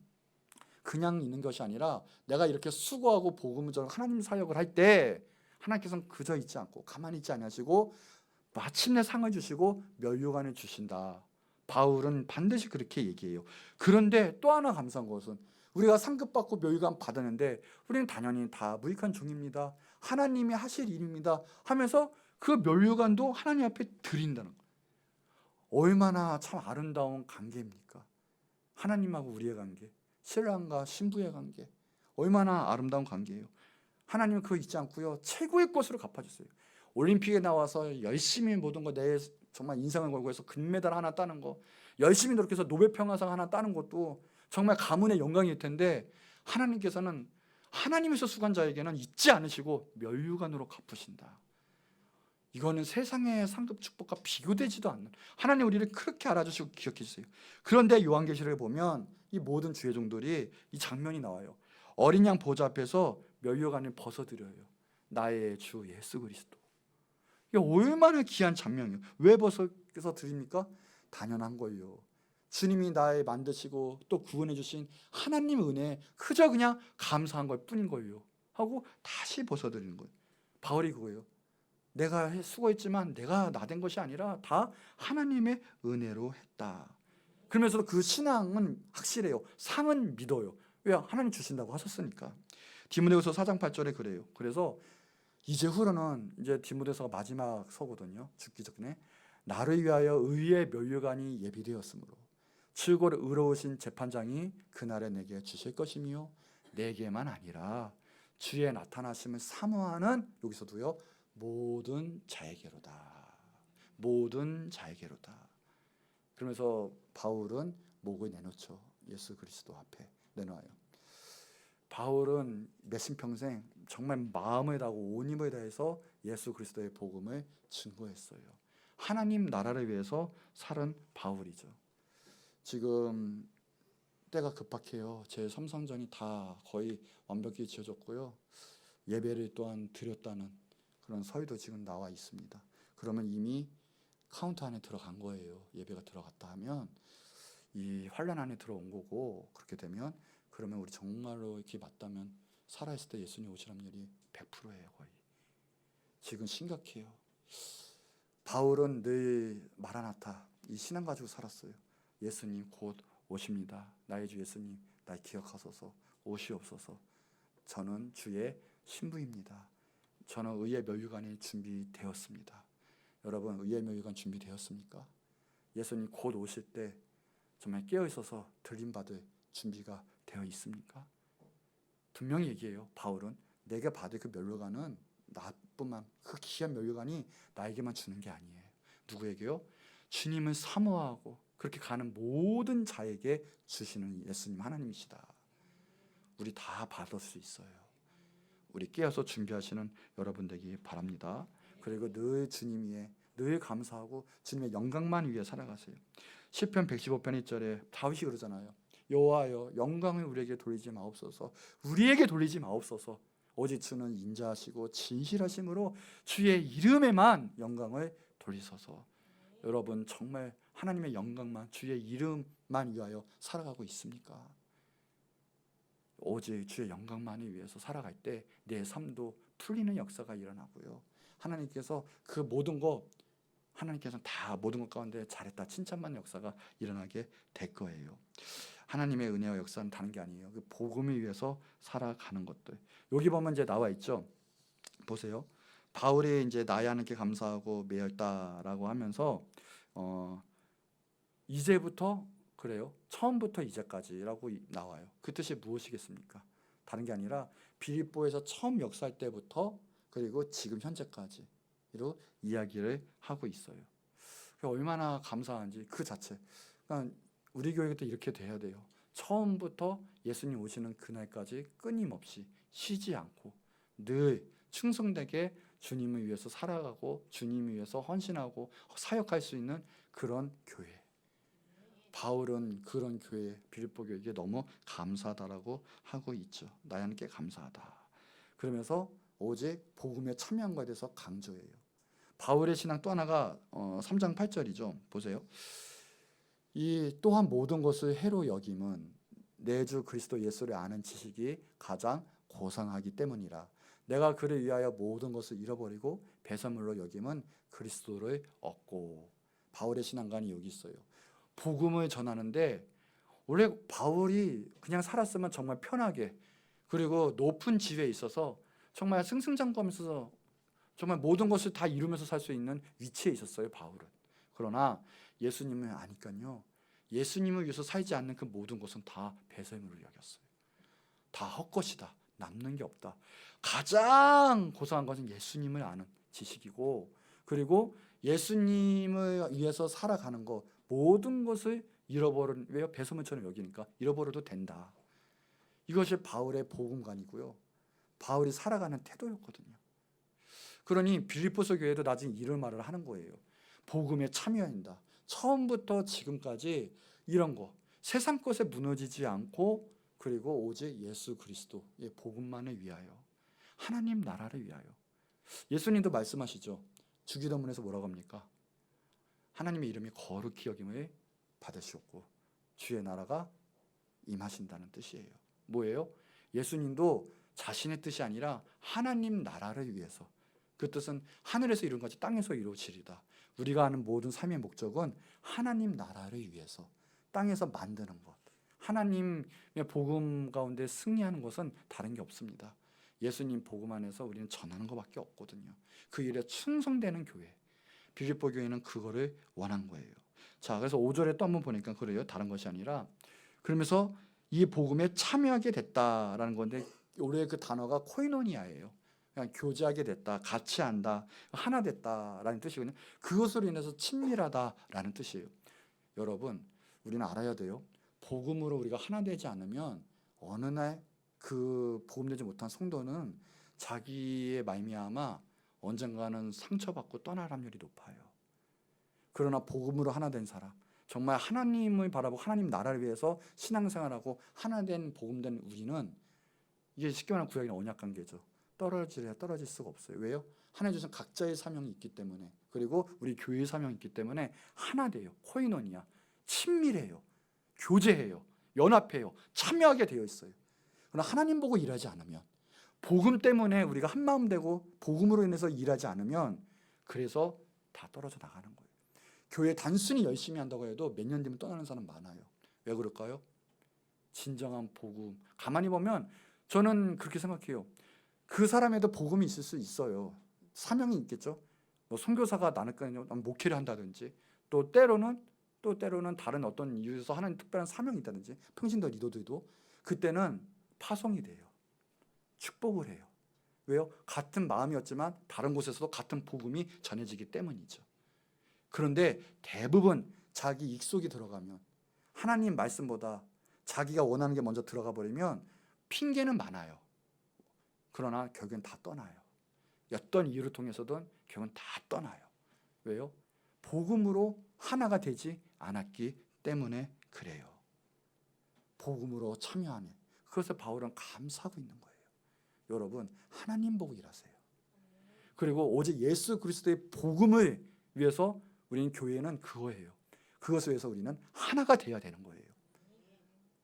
그냥 있는 것이 아니라 내가 이렇게 수고하고 복음을 전하고 하나님 사역을 할 때 하나님께서는 그저 있지 않고 가만히 있지 않으시고 마침내 상을 주시고 면류관을 주신다. 바울은 반드시 그렇게 얘기해요. 그런데 또 하나 감사한 것은 우리가 상급 받고 면류관 받았는데 우리는 당연히 다 무익한 종입니다. 하나님이 하실 일입니다 하면서 그 면류관도 하나님 앞에 드린다는 거예요. 얼마나 참 아름다운 관계입니까? 하나님하고 우리의 관계, 신랑과 신부의 관계, 얼마나 아름다운 관계예요. 하나님은 그거 잊지 않고요, 최고의 것으로 갚아주세요. 올림픽에 나와서 열심히 모든 거 내 정말 인생을 걸고 해서 금메달 하나 따는 거, 열심히 노력해서 노벨 평화상 하나 따는 것도 정말 가문의 영광일 텐데 하나님께서는 하나님에서 수고한 자에게는 잊지 않으시고 면류관으로 갚으신다. 이거는 세상의 상급 축복과 비교되지도 않는, 하나님 우리를 그렇게 알아주시고 기억해 주세요. 그런데 요한계시록에 보면 이 모든 주의 종들이 이 장면이 나와요. 어린 양 보좌 앞에서 면류관을 벗어드려요. 나의 주 예수 그리스도. 이게 얼마나 귀한 장면이에요. 왜 벗어서 드립니까? 당연한 거예요. 주님이 나를 만드시고 또 구원해 주신 하나님 은혜에 그저 그냥 감사한 걸 뿐인 거예요 하고 다시 벗어드리는 거예요. 바울이 그거예요. 내가 수고했지만 내가 나된 것이 아니라 다 하나님의 은혜로 했다. 그러면서도 그 신앙은 확실해요. 상은 믿어요. 왜? 하나님 주신다고 하셨으니까. 디모데후서 4장 8절에 그래요. 그래서 이제 후로는 이제 디모데서가 마지막 서거든요. 죽기 전에 나를 위하여 의의 면류관이 예비되었으므로 칠골 의로우신 재판장이 그날에 내게 주실 것이며 내게만 아니라 주의 나타나심을 사모하는 여기서도요 모든 자에게로다. 모든 자에게로다. 그러면서 바울은 목을 내놓죠. 예수 그리스도 앞에 내놔요. 바울은 몇십 평생 정말 마음을 다하고 온 힘을 다해서 예수 그리스도의 복음을 증거했어요. 하나님 나라를 위해서 살은 바울이죠. 지금 때가 급박해요. 제 삼성전이 다 거의 완벽히 지어졌고요. 예배를 또한 드렸다는 그런 서유도 지금 나와 있습니다. 그러면 이미 카운트 안에 들어간 거예요. 예배가 들어갔다 하면 이 환란 안에 들어온 거고, 그렇게 되면 그러면 우리 정말로 이렇게 맞다면 살아있을 때 예수님 오시라는 일이 100%예요. 거의 지금 심각해요. 바울은 늘 마라나타 이 신앙 가지고 살았어요. 예수님 곧 오십니다. 나의 주 예수님 날 기억하소서 오시옵소서. 저는 주의 신부입니다. 저는 의의 면류관이 준비되었습니다. 여러분 의의 면류관 준비되었습니까? 예수님 곧 오실 때 정말 깨어있어서 들림받을 준비가 되어 있습니까? 분명히 얘기해요. 바울은 내게 받을 그 면류관은 나뿐만, 그 귀한 면류관이 나에게만 주는 게 아니에요. 누구에게요? 주님을 사모하고 그렇게 가는 모든 자에게 주시는 예수님 하나님이시다. 우리 다 받을 수 있어요. 우리 깨어서 준비하시는 여러분 되기 바랍니다. 그리고 늘 주님 위에 늘 감사하고 주님의 영광만 위해 살아가세요. 시편 115편 1절에 다윗이 그러잖아요. 여호와여 영광을 우리에게 돌리지 마옵소서. 우리에게 돌리지 마옵소서. 오직 주는 인자하시고 진실하심으로 주의 이름에만 영광을 돌리소서. 여러분 정말 하나님의 영광만, 주의 이름만 위하여 살아가고 있습니까? 오직 주의 영광만을 위해서 살아갈 때 내 삶도 풀리는 역사가 일어나고요. 하나님께서 그 모든 것, 하나님께서는 다 모든 것 가운데 잘했다 칭찬받는 역사가 일어나게 될 거예요. 하나님의 은혜와 역사는 다른 게 아니에요. 그 복음을 위해서 살아가는 것들. 여기 보면 이제 나와 있죠. 보세요. 바울이 이제 나의 하나님께 감사하고 매였다라고 하면서 이제부터 그래요. 처음부터 이제까지라고 나와요. 그 뜻이 무엇이겠습니까? 다른 게 아니라 빌립보에서 처음 역사할 때부터 그리고 지금 현재까지로 이야기를 하고 있어요. 얼마나 감사한지 그 자체. 그러니까 우리 교회도 이렇게 돼야 돼요. 처음부터 예수님 오시는 그날까지 끊임없이 쉬지 않고 늘 충성되게 주님을 위해서 살아가고 주님을 위해서 헌신하고 사역할 수 있는 그런 교회. 바울은 그런 교회, 빌립보 교회에게 너무 감사하다라고 하고 있죠. 나의 하나님께 감사하다. 그러면서 오직 복음에 참여한 것에 대해서 강조해요. 바울의 신앙 또 하나가 3장 8절이죠. 보세요. 이 또한 모든 것을 해로 여김은 내 주 그리스도 예수를 아는 지식이 가장 고상하기 때문이라. 내가 그를 위하여 모든 것을 잃어버리고 배설물로 여김은 그리스도를 얻고. 바울의 신앙관이 여기 있어요. 복음을 전하는데 원래 바울이 그냥 살았으면 정말 편하게 그리고 높은 지위에 있어서 정말 승승장구하면서 정말 모든 것을 다 이루면서 살 수 있는 위치에 있었어요. 바울은. 그러나 예수님을 아니까요. 예수님을 위해서 살지 않는 그 모든 것은 다 배설물을 여겼어요. 다 헛것이다. 남는 게 없다. 가장 고상한 것은 예수님을 아는 지식이고 그리고 예수님을 위해서 살아가는 것 모든 것을 잃어버린 왜요? 배설물처럼 여기니까 잃어버려도 된다. 이것이 바울의 복음관이고요. 바울이 살아가는 태도였거든요. 그러니 빌립보서 교회도 나중에 이런 말을 하는 거예요. 복음에 참여한다. 처음부터 지금까지 이런 거 세상 것에 무너지지 않고 그리고 오직 예수 그리스도의 복음만을 위하여 하나님 나라를 위하여. 예수님도 말씀하시죠. 주기도문에서 뭐라고 합니까? 하나님의 이름이 거룩히 여김을 받으셨고 주의 나라가 임하신다는 뜻이에요. 뭐예요? 예수님도 자신의 뜻이 아니라 하나님 나라를 위해서 그 뜻은 하늘에서 이룬 것이 땅에서 이루어지리다. 우리가 하는 모든 삶의 목적은 하나님 나라를 위해서 땅에서 만드는 것. 하나님의 복음 가운데 승리하는 것은 다른 게 없습니다. 예수님 복음 안에서 우리는 전하는 것밖에 없거든요. 그 일에 충성되는 교회, 빌립보 교회는 그거를 원한 거예요. 자, 그래서 5절에 또 한번 보니까 그래요. 다른 것이 아니라 그러면서 이 복음에 참여하게 됐다라는 건데, 올해 그 단어가 코이노니아예요. 그냥 교제하게 됐다, 같이 한다, 하나 됐다라는 뜻이거든요. 그것으로 인해서 친밀하다라는 뜻이에요. 여러분, 우리는 알아야 돼요. 복음으로 우리가 하나 되지 않으면 어느 날 그 복음 되지 못한 성도는 자기의 말미암아 언젠가는 상처받고 떠날 확률이 높아요. 그러나 복음으로 하나 된 사람, 정말 하나님을 바라보고 하나님 나라를 위해서 신앙생활하고 하나 된 복음된 우리는, 이게 쉽게 말하면 구약의 언약관계죠. 떨어질 수가 없어요. 왜요? 하나님 주신 각자의 사명이 있기 때문에, 그리고 우리 교회의 사명이 있기 때문에 하나 돼요. 코이노니아, 친밀해요, 교제해요, 연합해요, 참여하게 되어 있어요. 그러나 하나님 보고 일하지 않으면, 복음 때문에 우리가 한마음 되고 복음으로 인해서 일하지 않으면, 그래서 다 떨어져 나가는 거예요. 교회 단순히 열심히 한다고 해도 몇 년 뒤면 떠나는 사람 많아요. 왜 그럴까요? 진정한 복음, 가만히 보면 저는 그렇게 생각해요. 그 사람에도 복음이 있을 수 있어요. 사명이 있겠죠. 뭐 선교사가 나니까 목회를 한다든지, 또 때로는 다른 어떤 이유에서 하나님 특별한 사명이 있다든지, 평신도 리더들도 그때는 파송이 돼요. 축복을 해요. 왜요? 같은 마음이었지만 다른 곳에서도 같은 복음이 전해지기 때문이죠. 그런데 대부분 자기 익속이 들어가면, 하나님 말씀보다 자기가 원하는 게 먼저 들어가 버리면 핑계는 많아요. 그러나 결국엔 다 떠나요. 어떤 이유를 통해서든 결국은 다 떠나요. 왜요? 복음으로 하나가 되지 않았기 때문에 그래요. 복음으로 참여하는, 그것을 바울은 감사하고 있는 거예요. 여러분, 하나님 보고 일하세요. 그리고 오직 예수 그리스도의 복음을 위해서 우리는, 교회는 그거예요. 그것을 위해서 우리는 하나가 되어야 되는 거예요.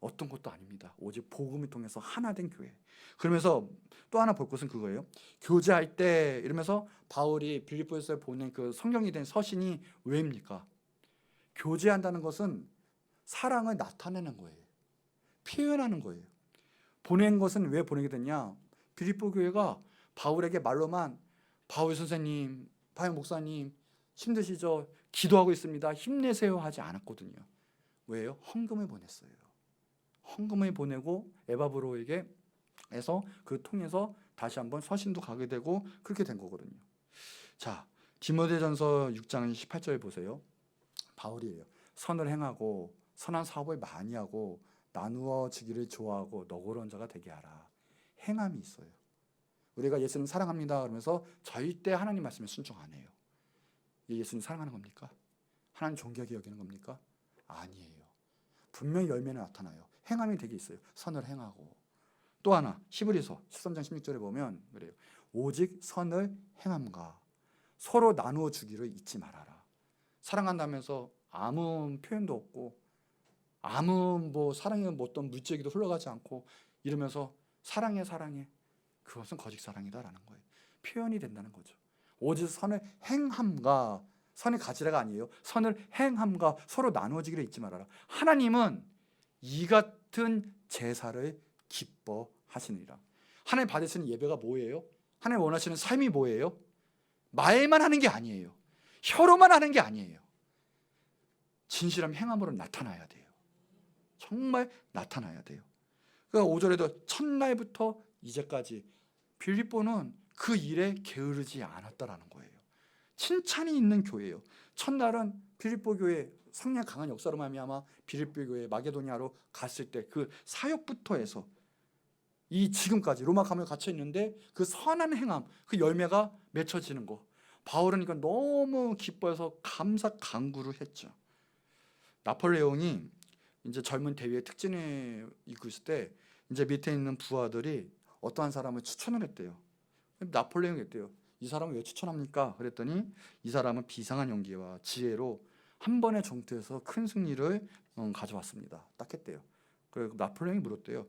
어떤 것도 아닙니다. 오직 복음을 통해서 하나 된 교회. 그러면서 또 하나 볼 것은 그거예요. 교제할 때, 이러면서 바울이 빌립보에서 보낸 그 성경이 된 서신이 왜입니까? 교제한다는 것은 사랑을 나타내는 거예요. 표현하는 거예요. 보낸 것은 왜 보내게 됐냐? 빌립보 교회가 바울에게 말로만 바울 선생님, 바울 목사님 힘드시죠? 기도하고 있습니다, 힘내세요 하지 않았거든요. 왜요? 헌금을 보냈어요. 헌금을 보내고 에바브로에게 해서 그 통해서 다시 한번 서신도 가게 되고 그렇게 된 거거든요. 자, 디모데전서 6장 18절 보세요. 바울이에요. 선을 행하고 선한 사업을 많이 하고 나누어 주기를 좋아하고 너그러운 자가 되게 하라. 행함이 있어요. 우리가 예수님 사랑합니다 그러면서 절대 하나님 말씀에 순종 안 해요. 이게 예수님 사랑하는 겁니까? 하나님 존귀하게 여기는 겁니까? 아니에요. 분명히 열매는 나타나요. 행함이 되게 있어요. 선을 행하고. 또 하나, 히브리서 13장 16절에 보면 그래요. 오직 선을 행함과 서로 나누어 주기를 잊지 말아라. 사랑한다면서 아무 표현도 없고, 아무 뭐 사랑의 어떤 물질기도 흘러가지 않고 이러면서 사랑해 그것은 거짓 사랑이다라는 거예요. 표현이 된다는 거죠. 오직 선을 행함과, 선의 가지라가 아니에요. 선을 행함과 서로 나누어지기를 잊지 말아라. 하나님은 이 같은 제사를 기뻐하시느니라. 하나님 받으시는 예배가 뭐예요? 하나님 원하시는 삶이 뭐예요? 말만 하는 게 아니에요. 혀로만 하는 게 아니에요. 진실함 행함으로 나타나야 돼요. 정말 나타나야 돼요. 그러니까 5절에도 첫날부터 이제까지 빌립보는 그 일에 게으르지 않았다라는 거예요. 칭찬이 있는 교회예요. 첫날은 빌립보 교회 성령 강한 역사로 말미암아 빌립보 교회 마게도니아로 갔을 때 그 사역부터 해서 이 지금까지 로마 감옥에 갇혀 있는데 그 선한 행함, 그 열매가 맺혀지는 거, 바울은 이거 너무 기뻐해서 감사 간구를 했죠. 나폴레옹이 이제 젊은 대위의 특진에 있고 있을 때 이제 밑에 있는 부하들이 어떠한 사람을 추천을 했대요. 나폴레옹이 했대요. 이 사람을 왜 추천합니까? 그랬더니 이 사람은 비상한 용기와 지혜로 한 번에 정투해서 큰 승리를 가져왔습니다. 딱 했대요. 그리고 나폴레옹이 물었대요.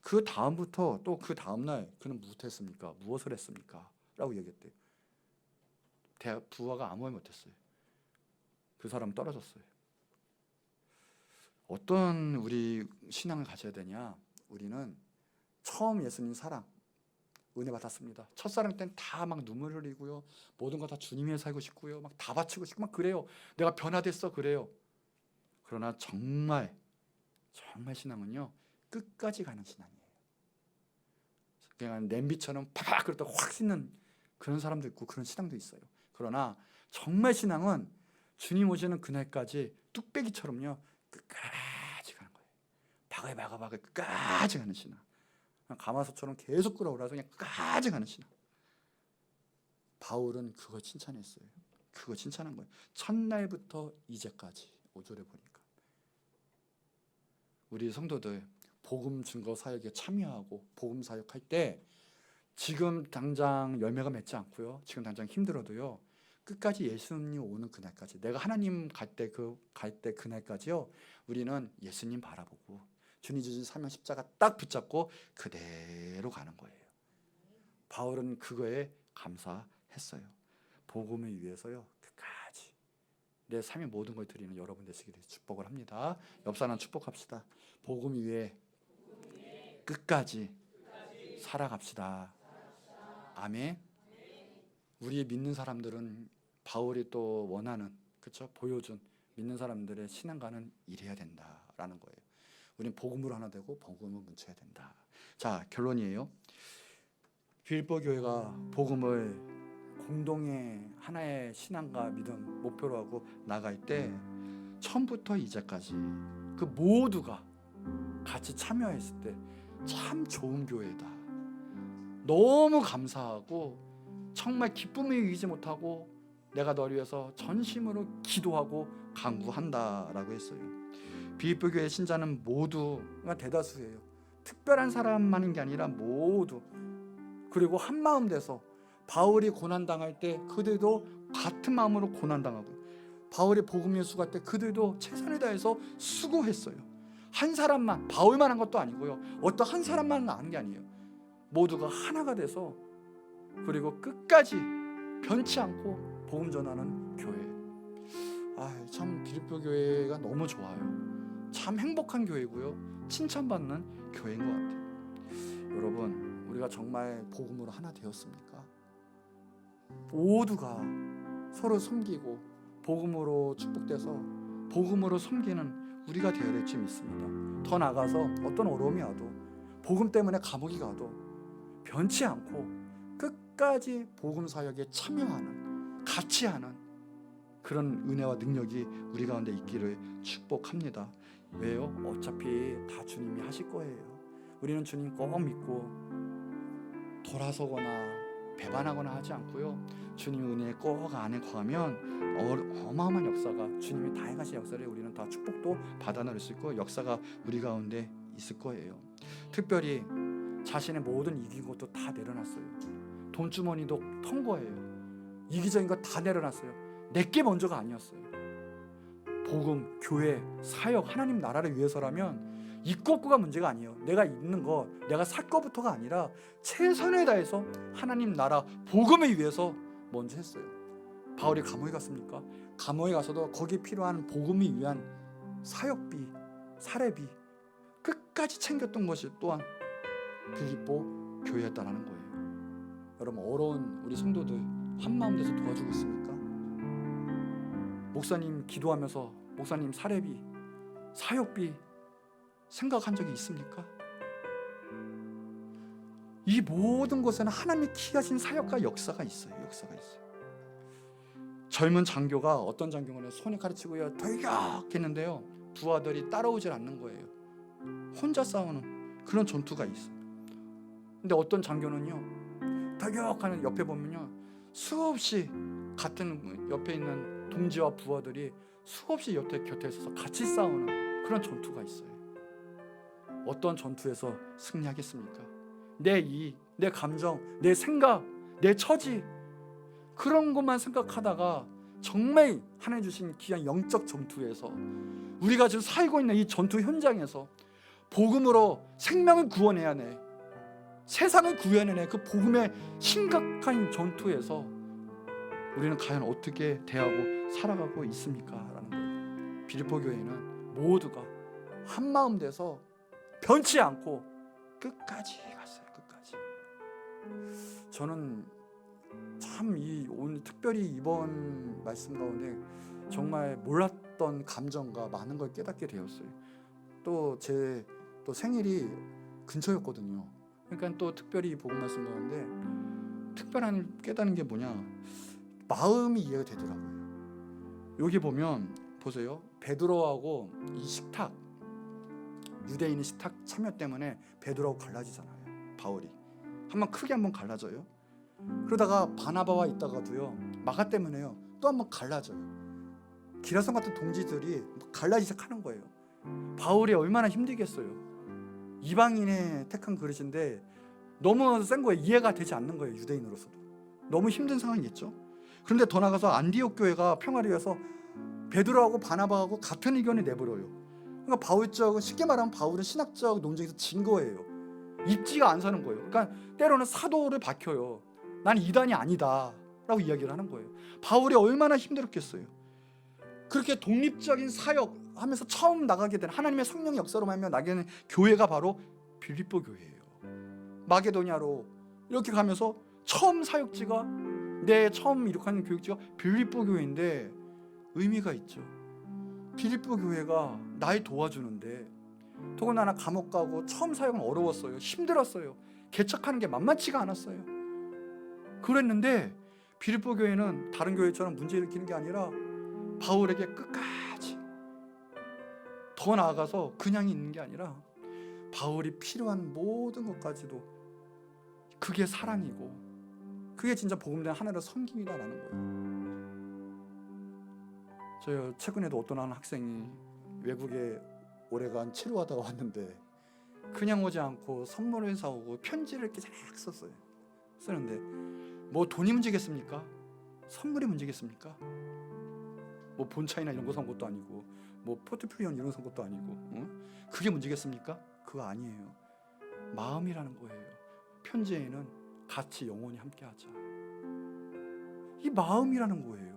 그 다음부터 또 그 다음날 그는 무엇했습니까? 무엇을 했습니까? 라고 얘기했대요. 부하가 아무 말 못했어요. 그 사람은 떨어졌어요. 어떤 우리 신앙을 가져야 되냐? 우리는 처음 예수님 사랑, 은혜 받았습니다. 첫사랑 때는 다 막 눈물 흘리고요, 모든 거 다 주님 위해 살고 싶고요, 막 다 바치고 싶고 막 그래요. 내가 변화됐어 그래요. 그러나 정말 신앙은요, 끝까지 가는 신앙이에요. 그냥 냄비처럼 팍 그러다 확 씻는 그런 사람도 있고 그런 신앙도 있어요. 그러나 정말 신앙은 주님 오시는 그날까지 뚝배기처럼요, 끝까지 가는 거예요. 바글바글 끝까지 가는 신앙. 가마솥처럼 계속 끓어올라서 그냥 끝까지 가는 신앙. 바울은 그걸 칭찬했어요. 그거 칭찬한 거예요. 첫날부터 이제까지. 5절에 보니까 우리 성도들 복음 증거 사역에 참여하고 복음 사역할 때 지금 당장 열매가 맺지 않고요, 지금 당장 힘들어도요, 끝까지 예수님 오는 그날까지, 내가 하나님 갈 때 그날까지요, 우리는 예수님 바라보고 주님 주신 사명 십자가 딱 붙잡고 그대로 가는 거예요. 바울은 그거에 감사했어요. 복음을 위해서요, 끝까지 내 삶의 모든 걸 드리는 여러분 되시기를 축복을 합니다. 옆 사람 축복합시다. 복음 위에 끝까지 살아갑시다. 아멘. 우리 믿는 사람들은 바울이 또 원하는, 그렇죠? 보여준 믿는 사람들의 신앙과는 이래야 된다라는 거예요. 우리는 복음으로 하나 되고 복음을 뭉쳐야 된다. 자, 결론이에요. 빌립보 교회가 복음을 공동의 하나의 신앙과 믿음 목표로 하고 나갈 때 처음부터 이제까지 그 모두가 같이 참여했을 때 참 좋은 교회다. 너무 감사하고 정말 기쁨을 이기지 못하고 내가 너를 위해서 전심으로 기도하고 간구한다라고 했어요. 빌립보 교회 신자는 모두가 대다수예요. 특별한 사람만인 게 아니라 모두. 그리고 한 마음 돼서 바울이 고난당할 때 그들도 같은 마음으로 고난당하고, 바울이 복음 예수할 때 그들도 최선을 다해서 수고했어요. 한 사람만, 바울만 한 것도 아니고요, 어떤 한 사람만 한 게 아니에요. 모두가 하나가 돼서 그리고 끝까지 변치 않고 복음 전하는 교회. 참 빌립보 교회가 너무 좋아요. 참 행복한 교회고요, 칭찬받는 교회인 것 같아요. 여러분, 우리가 정말 복음으로 하나 되었습니까? 모두가 서로 섬기고 복음으로 축복돼서 복음으로 섬기는 우리가 되어야 될 줄 믿습니다. 더 나아가서 어떤 어려움이 와도, 복음 때문에 감옥이 가도 변치 않고 끝까지 복음 사역에 참여하는, 같이 하는 그런 은혜와 능력이 우리 가운데 있기를 축복합니다. 왜요? 어차피 다 주님이 하실 거예요. 우리는 주님 꼭 믿고 돌아서거나 배반하거나 하지 않고요, 주님 은혜에 꼭 안에 거하면 어마어마한 역사가, 주님이 다 행하신 역사를 우리는 다 축복도 받아 나눌 수 있고 역사가 우리 가운데 있을 거예요. 특별히 자신의 모든 이긴 것도 다 내려놨어요. 돈주머니도 턴 거예요. 이기적인 거 다 내려놨어요. 내게 먼저가 아니었어요. 복음, 교회, 사역, 하나님 나라를 위해서라면 있고 없고가 문제가 아니에요. 내가 있는 거, 내가 살 거부터가 아니라 최선을 다해서 하나님 나라 복음을 위해서 먼저 했어요. 바울이 감옥에 갔습니까? 감옥에 가서도 거기에 필요한 복음을 위한 사역비, 사례비 끝까지 챙겼던 것이 또한 빌립보 교회였다라는 거예요. 여러분, 어려운 우리 성도들 한마음 돼서 도와주고 있습니까? 목사님 기도하면서 목사님 사례비, 사역비 생각한 적이 있습니까? 이 모든 것에는 하나님이 기하신 사역과 역사가 있어요. 젊은 장교가, 어떤 장교는 손에 가르치고요 돌격했는데요, 부하들이 따라오질 않는 거예요. 혼자 싸우는 그런 전투가 있어요. 근데 어떤 장교는요, 돌격하는 옆에 보면요, 수없이 같은 옆에 있는 동지와 부하들이 수없이 곁에 있어서 같이 싸우는 그런 전투가 있어요. 어떤 전투에서 승리하겠습니까? 내 이익, 내 감정, 내 생각, 내 처지, 그런 것만 생각하다가 정말 하나님 주신 귀한 영적 전투에서, 우리가 지금 살고 있는 이 전투 현장에서 복음으로 생명을 구원해야 해, 세상을 구해내네, 그 복음의 심각한 전투에서 우리는 과연 어떻게 대하고 살아가고 있습니까? 라는 거예요. 빌립보 교회는 모두가 한마음 돼서 변치 않고 끝까지 갔어요. 끝까지. 저는 참 오늘 특별히 이번 말씀 가운데 정말 몰랐던 감정과 많은 걸 깨닫게 되었어요. 또 제 생일이 근처였거든요. 그러니까 또 특별히 이 복음 말씀 가운데 특별한 깨닫는 게 뭐냐, 마음이 이해가 되더라고요. 여기 보면 보세요. 베드로하고 이 식탁, 유대인의 식탁 참여 때문에 베드로하고 갈라지잖아요. 바울이 한번 크게 한번 갈라져요. 그러다가 바나바와 있다가도요, 마가 때문에요, 또 한번 갈라져요. 기라성 같은 동지들이 갈라지기 시작하는 거예요. 바울이 얼마나 힘들겠어요. 이방인의 택한 그릇인데 너무 센 거예요. 이해가 되지 않는 거예요. 유대인으로서도 너무 힘든 상황이겠죠. 그런데 더 나가서 안디옥 교회가 평화를 위해서 베드로하고 바나바하고 같은 의견을 내버려요. 그러니까 바울 쪽은, 쉽게 말하면 바울은 신학적 논쟁에서 진 거예요. 입지가 안 서는 거예요. 그러니까 때로는 사도를 밝혀요. 난 이단이 아니다 라고 이야기를 하는 거예요. 바울이 얼마나 힘들었겠어요. 그렇게 독립적인 사역 하면서 처음 나가게 된, 하나님의 성령 역사로 하며 나게 된 교회가 바로 빌립보 교회예요. 마게도냐로 이렇게 가면서 처음 사역지가, 내 처음 이룩하는 교육지가 빌립보 교회인데 의미가 있죠. 빌립보 교회가 날 도와주는데, 더군다나 감옥 가고 처음 사역은 어려웠어요. 힘들었어요. 개척하는 게 만만치가 않았어요. 그랬는데 빌립보 교회는 다른 교회처럼 문제 일으키는 게 아니라 바울에게 끝까지, 더 나아가서 그냥 있는 게 아니라 바울이 필요한 모든 것까지도, 그게 사랑이고 그게 진짜 복음된 하나의 섬김이다라는 거예요. 저 최근에도 어떤 한 학생이 외국에 오래간 체류하다가 왔는데 그냥 오지 않고 선물을 사오고 편지를 이렇게 잘 쓰는데, 뭐 돈이 문제겠습니까? 선물이 문제겠습니까? 뭐 본차이나 이런 거 산 것도 아니고, 뭐 포트폴리오 이런 거 산 것도 아니고, 그게 문제겠습니까? 그거 아니에요. 마음이라는 거예요. 편지에는 같이 영원히 함께하자, 이 마음이라는 거예요.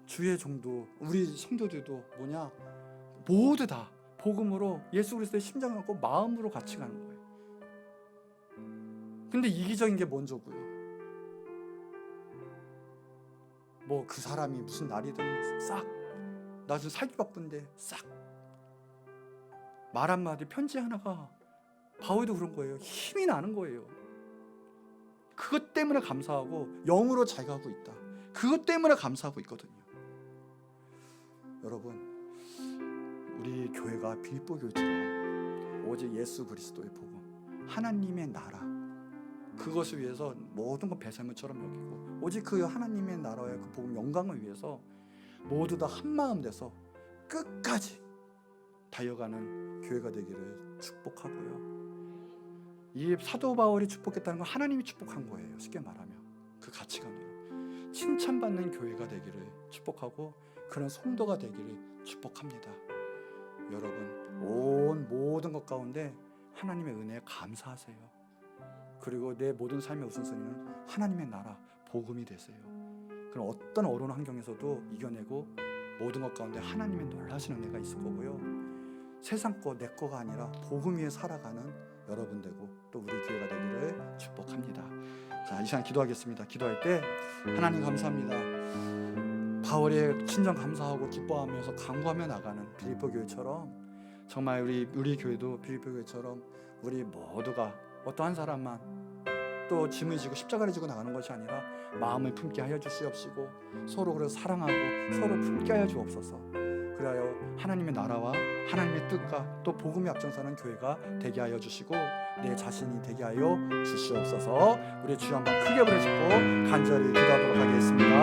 주의 종도, 우리 성도들도 뭐냐, 모두 다 복음으로 예수 그리스도의 심장을 갖고 마음으로 같이 가는 거예요. 근데 이기적인 게 먼저고요. 뭐 그 사람이 무슨 날이든 싹, 나 지금 살기 바쁜데 싹, 말 한마디, 편지 하나가, 바울도 그런 거예요. 힘이 나는 거예요. 그것 때문에 감사하고 영으로 자기하고 있다. 그것 때문에 감사하고 있거든요. 여러분, 우리 교회가 빌립보 교회처럼 오직 예수 그리스도의 복음, 하나님의 나라, 그것을 위해서 모든 것 배설물처럼 여기고, 오직 그 하나님의 나라의 그 복음 영광을 위해서 모두 다 한마음 돼서 끝까지 달려가는 교회가 되기를 축복하고요. 이 사도 바울이 축복했다는 건 하나님이 축복한 거예요. 쉽게 말하면 그 가치관으로 칭찬받는 교회가 되기를 축복하고, 그런 성도가 되기를 축복합니다. 여러분, 모든 것 가운데 하나님의 은혜에 감사하세요. 그리고 내 모든 삶의 우선순위는 하나님의 나라, 복음이 되세요. 그럼 어떤 어려운 환경에서도 이겨내고 모든 것 가운데 하나님의 놀라신 은혜가 있을 거고요. 세상 거, 내 거가 아니라 복음 위에 살아가는 여러분 되고 또 우리 교회가 되기를 축복합니다. 자, 이 시간 기도하겠습니다. 기도할 때 하나님 감사합니다. 바울의 친정 감사하고 기뻐하면서 간구하며 나가는 빌립보 교회처럼, 정말 우리 교회도 빌립보 교회처럼 우리 모두가 어떠한 사람만 또 짐을 지고 십자가를 지고 나가는 것이 아니라 마음을 품게 하여 주시옵시고, 서로 그래서 사랑하고 서로 품게 하여 주옵소서. 그리하여 하나님의 나라와 하나님의 뜻과 또 복음이 앞장서는 교회가 되게 하여 주시고 내 자신이 되게 하여 주시옵소서. 우리 주여 한번 크게 부르짖고 간절히 기도하도록 하겠습니다.